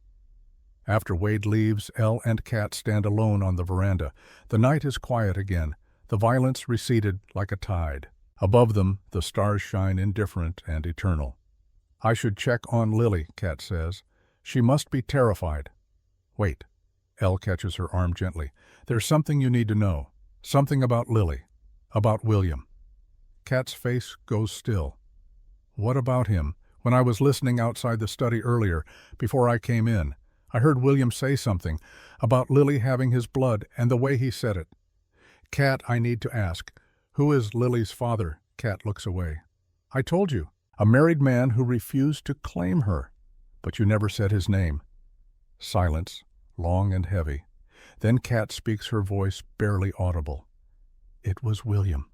After Wade leaves, Elle and Kat stand alone on the veranda. The night is quiet again. The violence receded like a tide. Above them, the stars shine indifferent and eternal. "I should check on Lily," Kat says. "She must be terrified." "Wait." Elle catches her arm gently. "There's something you need to know. Something about Lily. About William." Kat's face goes still. "What about him? When I was listening outside the study earlier, before I came in, I heard William say something about Lily having his blood and the way he said it." "Kat, I need to ask, who is Lily's father?" Kat looks away. "I told you, a married man who refused to claim her. But you never said his name." Silence, long and heavy. Then Kat speaks, her voice barely audible. "It was William."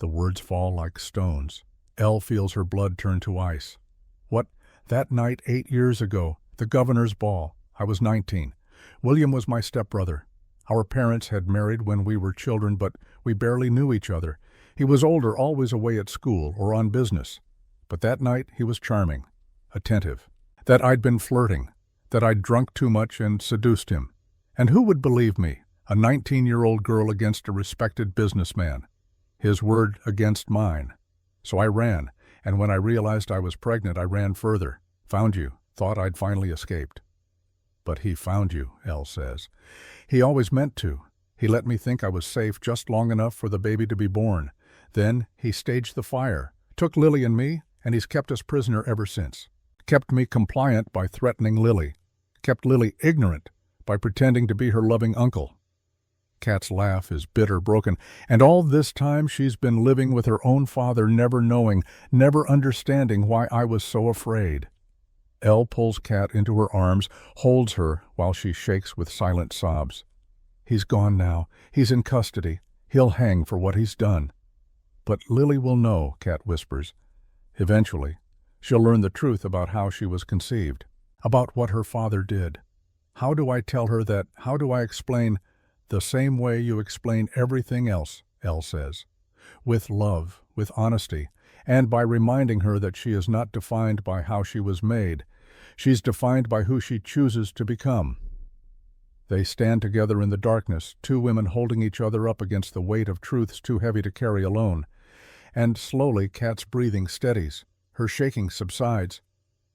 The words fall like stones. Elle feels her blood turn to ice. What? That night 8 years ago, the governor's ball. I was 19. William was my stepbrother. Our parents had married when we were children, but we barely knew each other. He was older, always away at school or on business. But that night he was charming, attentive. That I'd been flirting, that I'd drunk too much and seduced him. And who would believe me, a 19-year-old girl against a respected businessman? His word against mine. So I ran, and when I realized I was pregnant, I ran further. Found you, thought I'd finally escaped. But he found you, Elle says. He always meant to. He let me think I was safe just long enough for the baby to be born. Then he staged the fire, took Lily and me, and he's kept us prisoner ever since. Kept me compliant by threatening Lily. Kept Lily ignorant by pretending to be her loving uncle. Kat's laugh is bitter, broken, and all this time she's been living with her own father, never knowing, never understanding why I was so afraid. Elle pulls Kat into her arms, holds her while she shakes with silent sobs. He's gone now. He's in custody. He'll hang for what he's done. But Lily will know, Kat whispers. Eventually, she'll learn the truth about how she was conceived, about what her father did. How do I tell her that? How do I explain? The same way you explain everything else, Elle says. With love, with honesty, and by reminding her that she is not defined by how she was made. She's defined by who she chooses to become. They stand together in the darkness, two women holding each other up against the weight of truths too heavy to carry alone. And slowly Kat's breathing steadies. Her shaking subsides.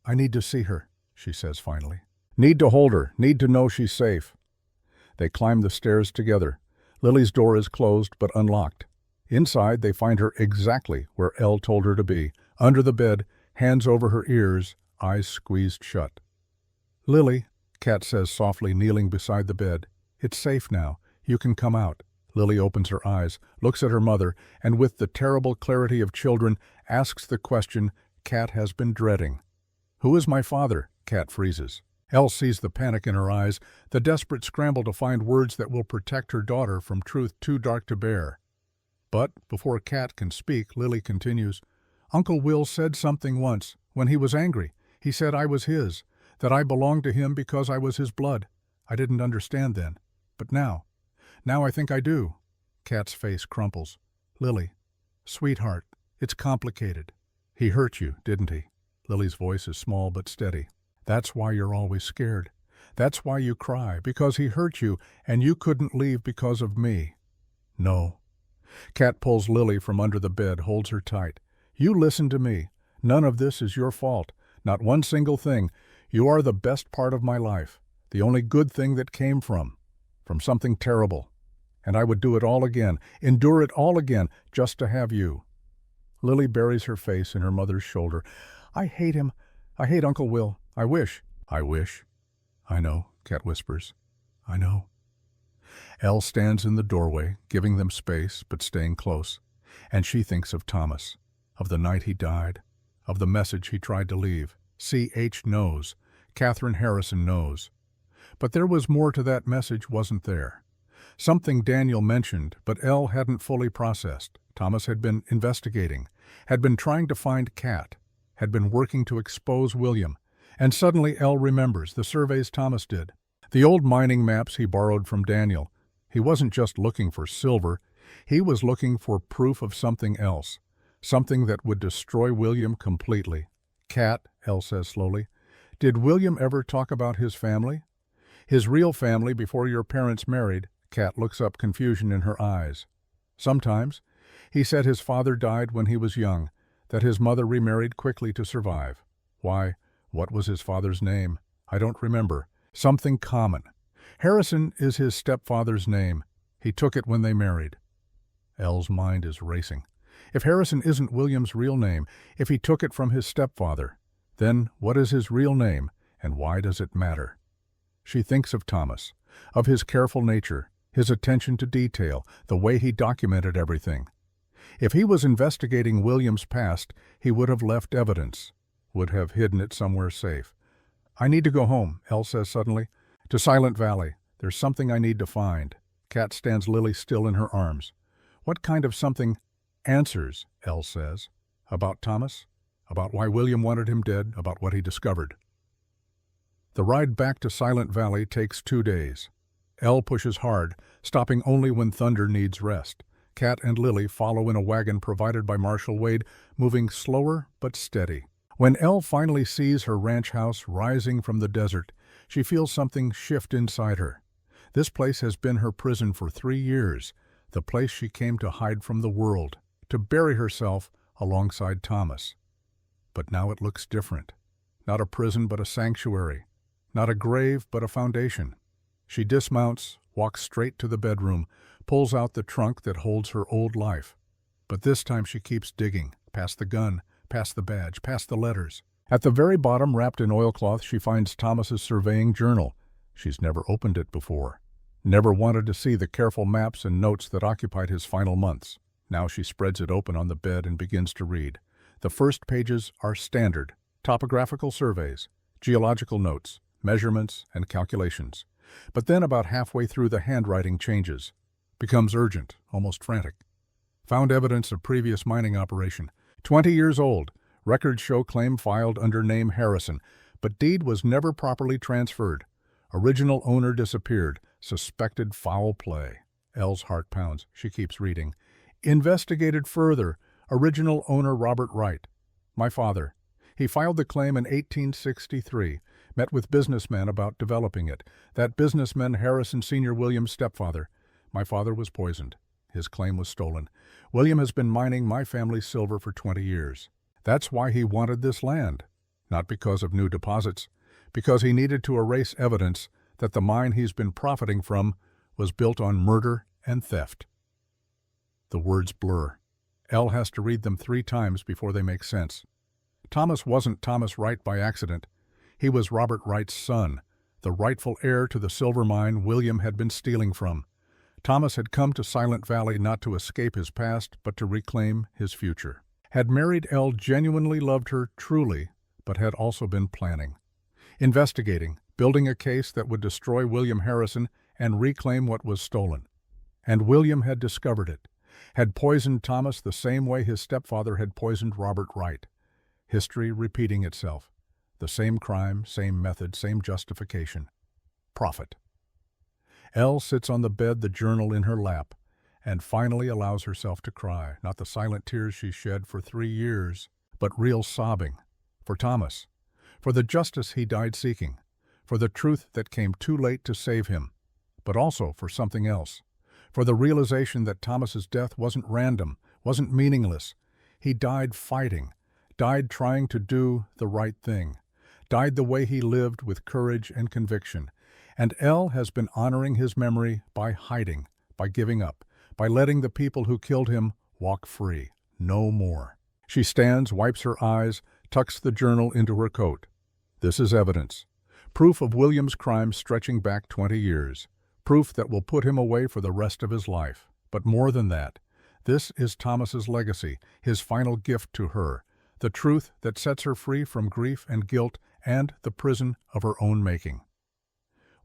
I need to see her, she says finally. Need to hold her, need to know she's safe. They climb the stairs together. Lily's door is closed but unlocked. Inside, they find her exactly where Elle told her to be, under the bed, hands over her ears, eyes squeezed shut. Lily, Kat says softly, kneeling beside the bed. It's safe now. You can come out. Lily opens her eyes, looks at her mother, and with the terrible clarity of children, asks the question Kat has been dreading. Who is my father? Kat freezes. Elle sees the panic in her eyes, the desperate scramble to find words that will protect her daughter from truth too dark to bear. But before Kat can speak, Lily continues, Uncle Will said something once, when he was angry. He said I was his, that I belonged to him because I was his blood. I didn't understand then. But now I think I do. Kat's face crumples. Lily, sweetheart, it's complicated. He hurt you, didn't he? Lily's voice is small but steady. That's why you're always scared. That's why you cry, because he hurt you, and you couldn't leave because of me. No. Kat pulls Lily from under the bed, holds her tight. You listen to me. None of this is your fault. Not one single thing. You are the best part of my life. The only good thing that came from something terrible. And I would do it all again, endure it all again, just to have you. Lily buries her face in her mother's shoulder. I hate him. I hate Uncle Will. I wish. I wish. I know, Kat whispers. I know. Elle stands in the doorway, giving them space, but staying close. And she thinks of Thomas, of the night he died, of the message he tried to leave. C.H. knows. Catherine Harrison knows. But there was more to that message, wasn't there? Something Daniel mentioned, but Elle hadn't fully processed. Thomas had been investigating, had been trying to find Kat, had been working to expose William. And suddenly Elle remembers the surveys Thomas did, the old mining maps he borrowed from Daniel. He wasn't just looking for silver, he was looking for proof of something else, something that would destroy William completely. Kat, Elle says slowly, did William ever talk about his family? His real family before your parents married? Kat looks up, confusion in her eyes. Sometimes. He said his father died when he was young, that his mother remarried quickly to survive. Why? What was his father's name? I don't remember. Something common. Harrison is his stepfather's name. He took it when they married. Elle's mind is racing. If Harrison isn't William's real name, if he took it from his stepfather, then what is his real name, and why does it matter? She thinks of Thomas, of his careful nature, his attention to detail, the way he documented everything. If he was investigating William's past, he would have left evidence, would have hidden it somewhere safe. I need to go home, Elle says suddenly. To Silent Valley. There's something I need to find. Kat stands Lily still in her arms. What kind of something? answers, Elle says. About Thomas, about why William wanted him dead, about what he discovered. The ride back to Silent Valley takes 2 days. Elle pushes hard, stopping only when thunder needs rest. Kat and Lily follow in a wagon provided by Marshall Wade, moving slower but steady. When Elle finally sees her ranch house rising from the desert, she feels something shift inside her. This place has been her prison for 3 years, the place she came to hide from the world, to bury herself alongside Thomas. But now it looks different. Not a prison but a sanctuary. Not a grave but a foundation. She dismounts, walks straight to the bedroom, pulls out the trunk that holds her old life. But this time she keeps digging, past the gun, past the badge, past the letters. At the very bottom, wrapped in oilcloth, she finds Thomas's surveying journal. She's never opened it before. Never wanted to see the careful maps and notes that occupied his final months. Now she spreads it open on the bed and begins to read. The first pages are standard, topographical surveys, geological notes, measurements, and calculations. But then about halfway through the handwriting changes, becomes urgent, almost frantic. Found evidence of previous mining operation. 20 years old. Records show claim filed under name Harrison, but deed was never properly transferred. Original owner disappeared. Suspected foul play. Elle's heart pounds. She keeps reading. Investigated further. Original owner Robert Wright. My father. He filed the claim in 1863. Met with businessmen about developing it. That businessman Harrison Sr., William's stepfather. My father was poisoned. His claim was stolen. William has been mining my family's silver for 20 years. That's why he wanted this land. Not because of new deposits. Because he needed to erase evidence that the mine he's been profiting from was built on murder and theft. The words blur. Elle has to read them 3 times before they make sense. Thomas wasn't Thomas Wright by accident. He was Robert Wright's son, the rightful heir to the silver mine William had been stealing from. Thomas had come to Silent Valley not to escape his past, but to reclaim his future. Had married Elle genuinely loved her truly, but had also been planning. Investigating, building a case that would destroy William Harrison and reclaim what was stolen. And William had discovered it. Had poisoned Thomas the same way his stepfather had poisoned Robert Wright. History repeating itself. The same crime, same method, same justification. Profit. Elle sits on the bed, the journal in her lap, and finally allows herself to cry. Not the silent tears she shed for 3 years, but real sobbing. For Thomas. For the justice he died seeking. For the truth that came too late to save him. But also for something else. For the realization that Thomas's death wasn't random, wasn't meaningless. He died fighting. Died trying to do the right thing. Died the way he lived, with courage and conviction. And Elle has been honoring his memory by hiding, by giving up, by letting the people who killed him walk free. No more. She stands, wipes her eyes, tucks the journal into her coat. This is evidence. Proof of William's crime stretching back 20 years. Proof that will put him away for the rest of his life. But more than that, this is Thomas's legacy, his final gift to her. The truth that sets her free from grief and guilt and the prison of her own making.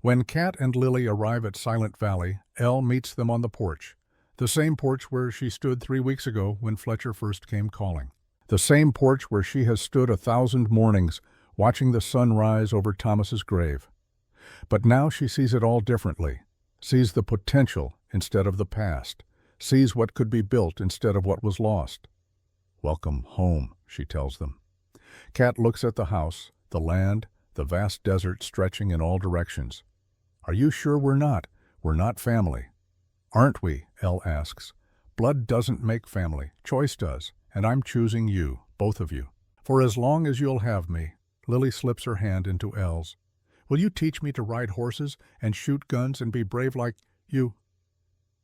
When Kat and Lily arrive at Silent Valley, Elle meets them on the porch. The same porch where she stood 3 weeks ago when Fletcher first came calling. The same porch where she has stood 1,000 mornings, watching the sun rise over Thomas's grave. But now she sees it all differently. Sees the potential instead of the past. Sees what could be built instead of what was lost. Welcome home, she tells them. Kat looks at the house, the land, the vast desert stretching in all directions. Are you sure we're not? We're not family. Aren't we? Elle asks. Blood doesn't make family. Choice does. And I'm choosing you, both of you. For as long as you'll have me. Lily slips her hand into Elle's. Will you teach me to ride horses and shoot guns and be brave like you?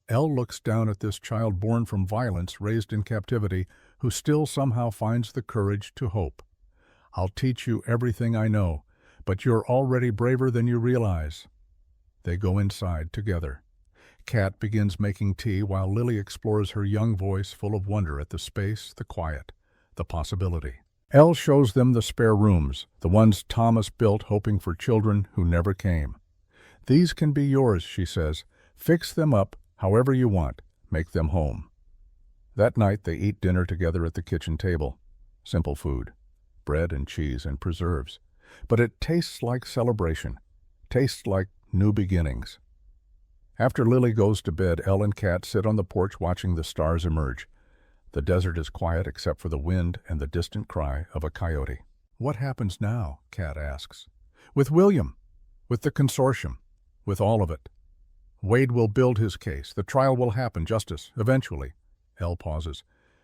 Elle looks down at this child born from violence, raised in captivity, who still somehow finds the courage to hope. I'll teach you everything I know, but you're already braver than you realize. They go inside together. Kat begins making tea while Lily explores her young voice full of wonder at the space, the quiet, the possibility. Elle shows them the spare rooms, the ones Thomas built hoping for children who never came. These can be yours, she says. Fix them up however you want. Make them home. That night they eat dinner together at the kitchen table. Simple food, bread and cheese and preserves. But it tastes like celebration, tastes like new beginnings. After Lily goes to bed, Elle and Kat sit on the porch watching the stars emerge. The desert is quiet except for the wind and the distant cry of a coyote. "What happens now?" Kat asks. "With William, with the consortium, with all of it. Wade will build his case. The trial will happen, justice, eventually." Elle pauses.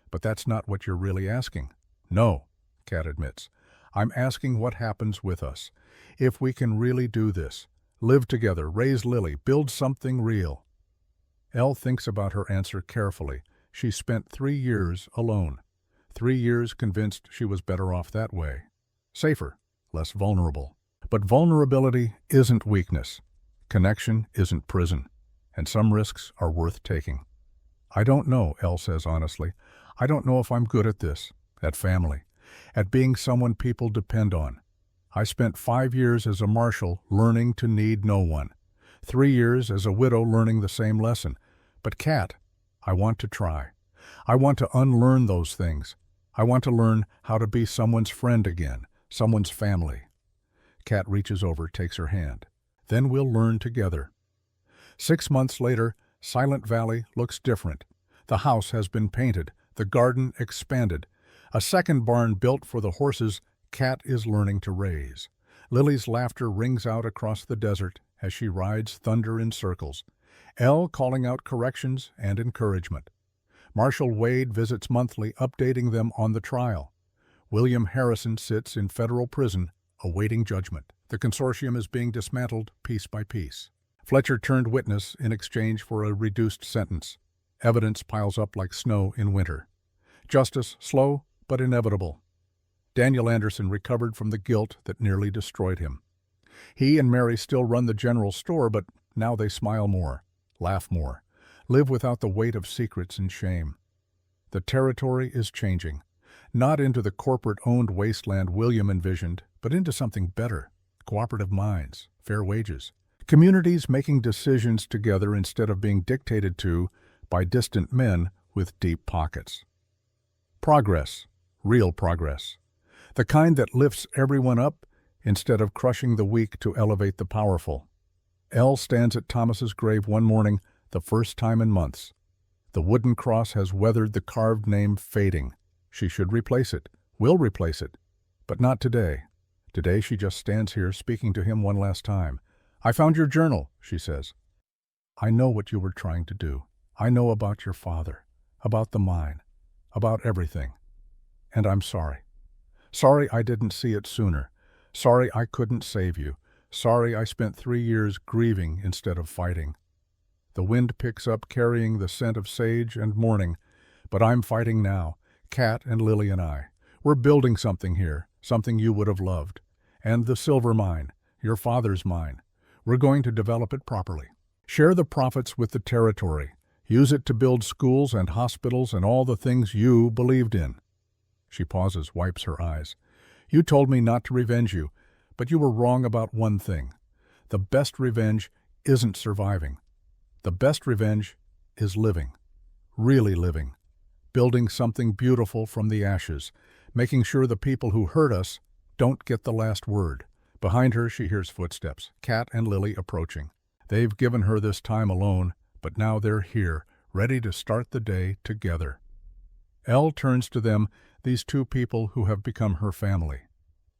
"But that's not what you're really asking." "No," Kat admits. "I'm asking what happens with us. If we can really do this, live together, raise Lily, build something real." Elle thinks about her answer carefully. She spent 3 years alone. 3 years convinced she was better off that way. Safer, less vulnerable. But vulnerability isn't weakness. Connection isn't prison. And some risks are worth taking. "I don't know," Elle says honestly. "I don't know if I'm good at this, at family, at being someone people depend on. I spent 5 years as a marshal learning to need no one. 3 years as a widow learning the same lesson. But Kat, I want to try. I want to unlearn those things. I want to learn how to be someone's friend again, someone's family." Kat reaches over, takes her hand. "Then we'll learn together." 6 months later, Silent Valley looks different. The house has been painted, the garden expanded. A second barn built for the horses Kat is learning to raise. Lily's laughter rings out across the desert as she rides thunder in circles. Elle calling out corrections and encouragement. Marshal Wade visits monthly, updating them on the trial. William Harrison sits in federal prison, awaiting judgment. The consortium is being dismantled piece by piece. Fletcher turned witness in exchange for a reduced sentence. Evidence piles up like snow in winter. Justice slow but inevitable. Daniel Anderson recovered from the guilt that nearly destroyed him. He and Mary still run the general store, but now they smile more, laugh more, live without the weight of secrets and shame. The territory is changing, not into the corporate-owned wasteland William envisioned, but into something better: cooperative minds, fair wages, communities making decisions together instead of being dictated to by distant men with deep pockets. Progress, real progress. The kind that lifts everyone up instead of crushing the weak to elevate the powerful. Elle stands at Thomas's grave one morning, the first time in months. The wooden cross has weathered, the carved name fading. She should replace it, will replace it, but not today. Today she just stands here speaking to him one last time. "I found your journal," she says. "I know what you were trying to do. I know about your father, about the mine, about everything. And I'm sorry. Sorry I didn't see it sooner. Sorry I couldn't save you. Sorry I spent 3 years grieving instead of fighting." The wind picks up, carrying the scent of sage and morning. But I'm fighting now. Kat and Lily and I. We're building something here, something you would have loved. And the silver mine, your father's mine. We're going to develop it properly. Share the profits with the territory. Use it to build schools and hospitals and all the things you believed in. She pauses, wipes her eyes. "You told me not to revenge you, but you were wrong about one thing. The best revenge isn't surviving. The best revenge is living, really living, building something beautiful from the ashes, making sure the people who hurt us don't get the last word." Behind her she hears footsteps, Kat and Lily approaching. They've given her this time alone, but now they're here, ready to start the day together. Elle turns to them, these two people who have become her family.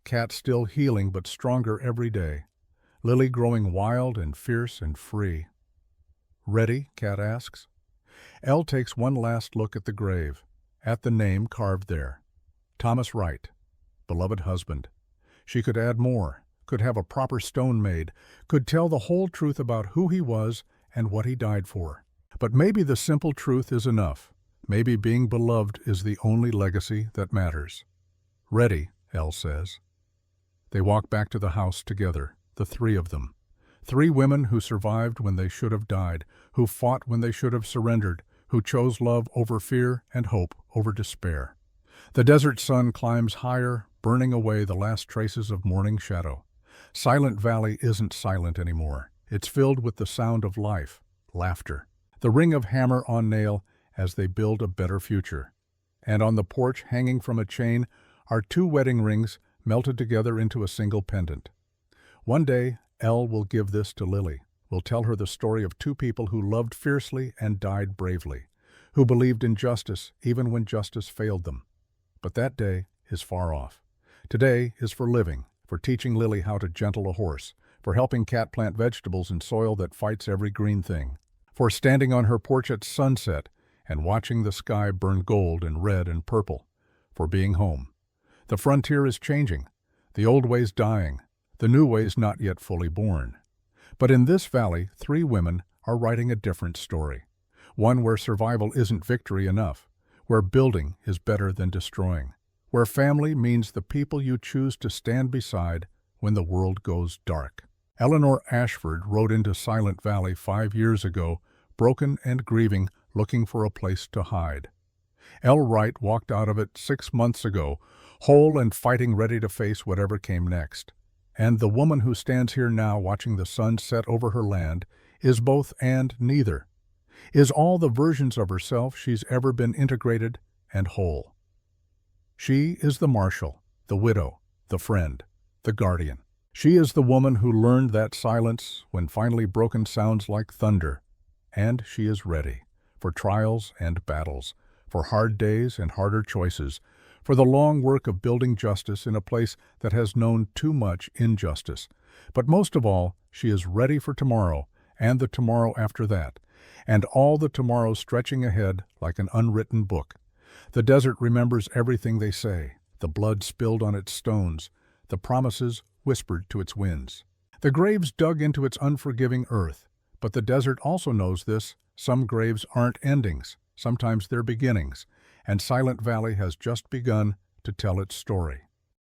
Kat still healing but stronger every day. Lily growing wild and fierce and free. "Ready?" Kat asks. Elle takes one last look at the grave, at the name carved there. Thomas Wright, beloved husband. She could add more, could have a proper stone made, could tell the whole truth about who he was and what he died for. But maybe the simple truth is enough. Maybe being beloved is the only legacy that matters. "Ready," Elle says. They walk back to the house together, the three of them. 3 women who survived when they should have died, who fought when they should have surrendered, who chose love over fear and hope over despair. The desert sun climbs higher, burning away the last traces of morning shadow. Silent Valley isn't silent anymore. It's filled with the sound of life, laughter, the ring of hammer on nail, as they build a better future. And on the porch, hanging from a chain, are 2 wedding rings melted together into a single pendant. One day, Elle will give this to Lily, will tell her the story of 2 people who loved fiercely and died bravely, who believed in justice even when justice failed them. But that day is far off. Today is for living, for teaching Lily how to gentle a horse, for helping Cat plant vegetables in soil that fights every green thing, for standing on her porch at sunset and watching the sky burn gold and red and purple, for being home. The frontier is changing, the old ways dying, the new ways not yet fully born. But in this valley, 3 women are writing a different story, one where survival isn't victory enough, where building is better than destroying, where family means the people you choose to stand beside when the world goes dark. Eleanor Ashford rode into Silent Valley 5 years ago, broken and grieving, looking for a place to hide. Elle Wright walked out of it 6 months ago, whole and fighting, ready to face whatever came next. And the woman who stands here now watching the sun set over her land is both and neither, is all the versions of herself she's ever been, integrated and whole. She is the marshal, the widow, the friend, the guardian. She is the woman who learned that silence when finally broken sounds like thunder. And she is ready for trials and battles, for hard days and harder choices, for the long work of building justice in a place that has known too much injustice. But most of all, she is ready for tomorrow and the tomorrow after that, and all the tomorrows stretching ahead like an unwritten book. The desert remembers everything they say, the blood spilled on its stones, the promises whispered to its winds, the graves dug into its unforgiving earth. But the desert also knows this: some graves aren't endings, sometimes they're beginnings, and Silent Valley has just begun to tell its story.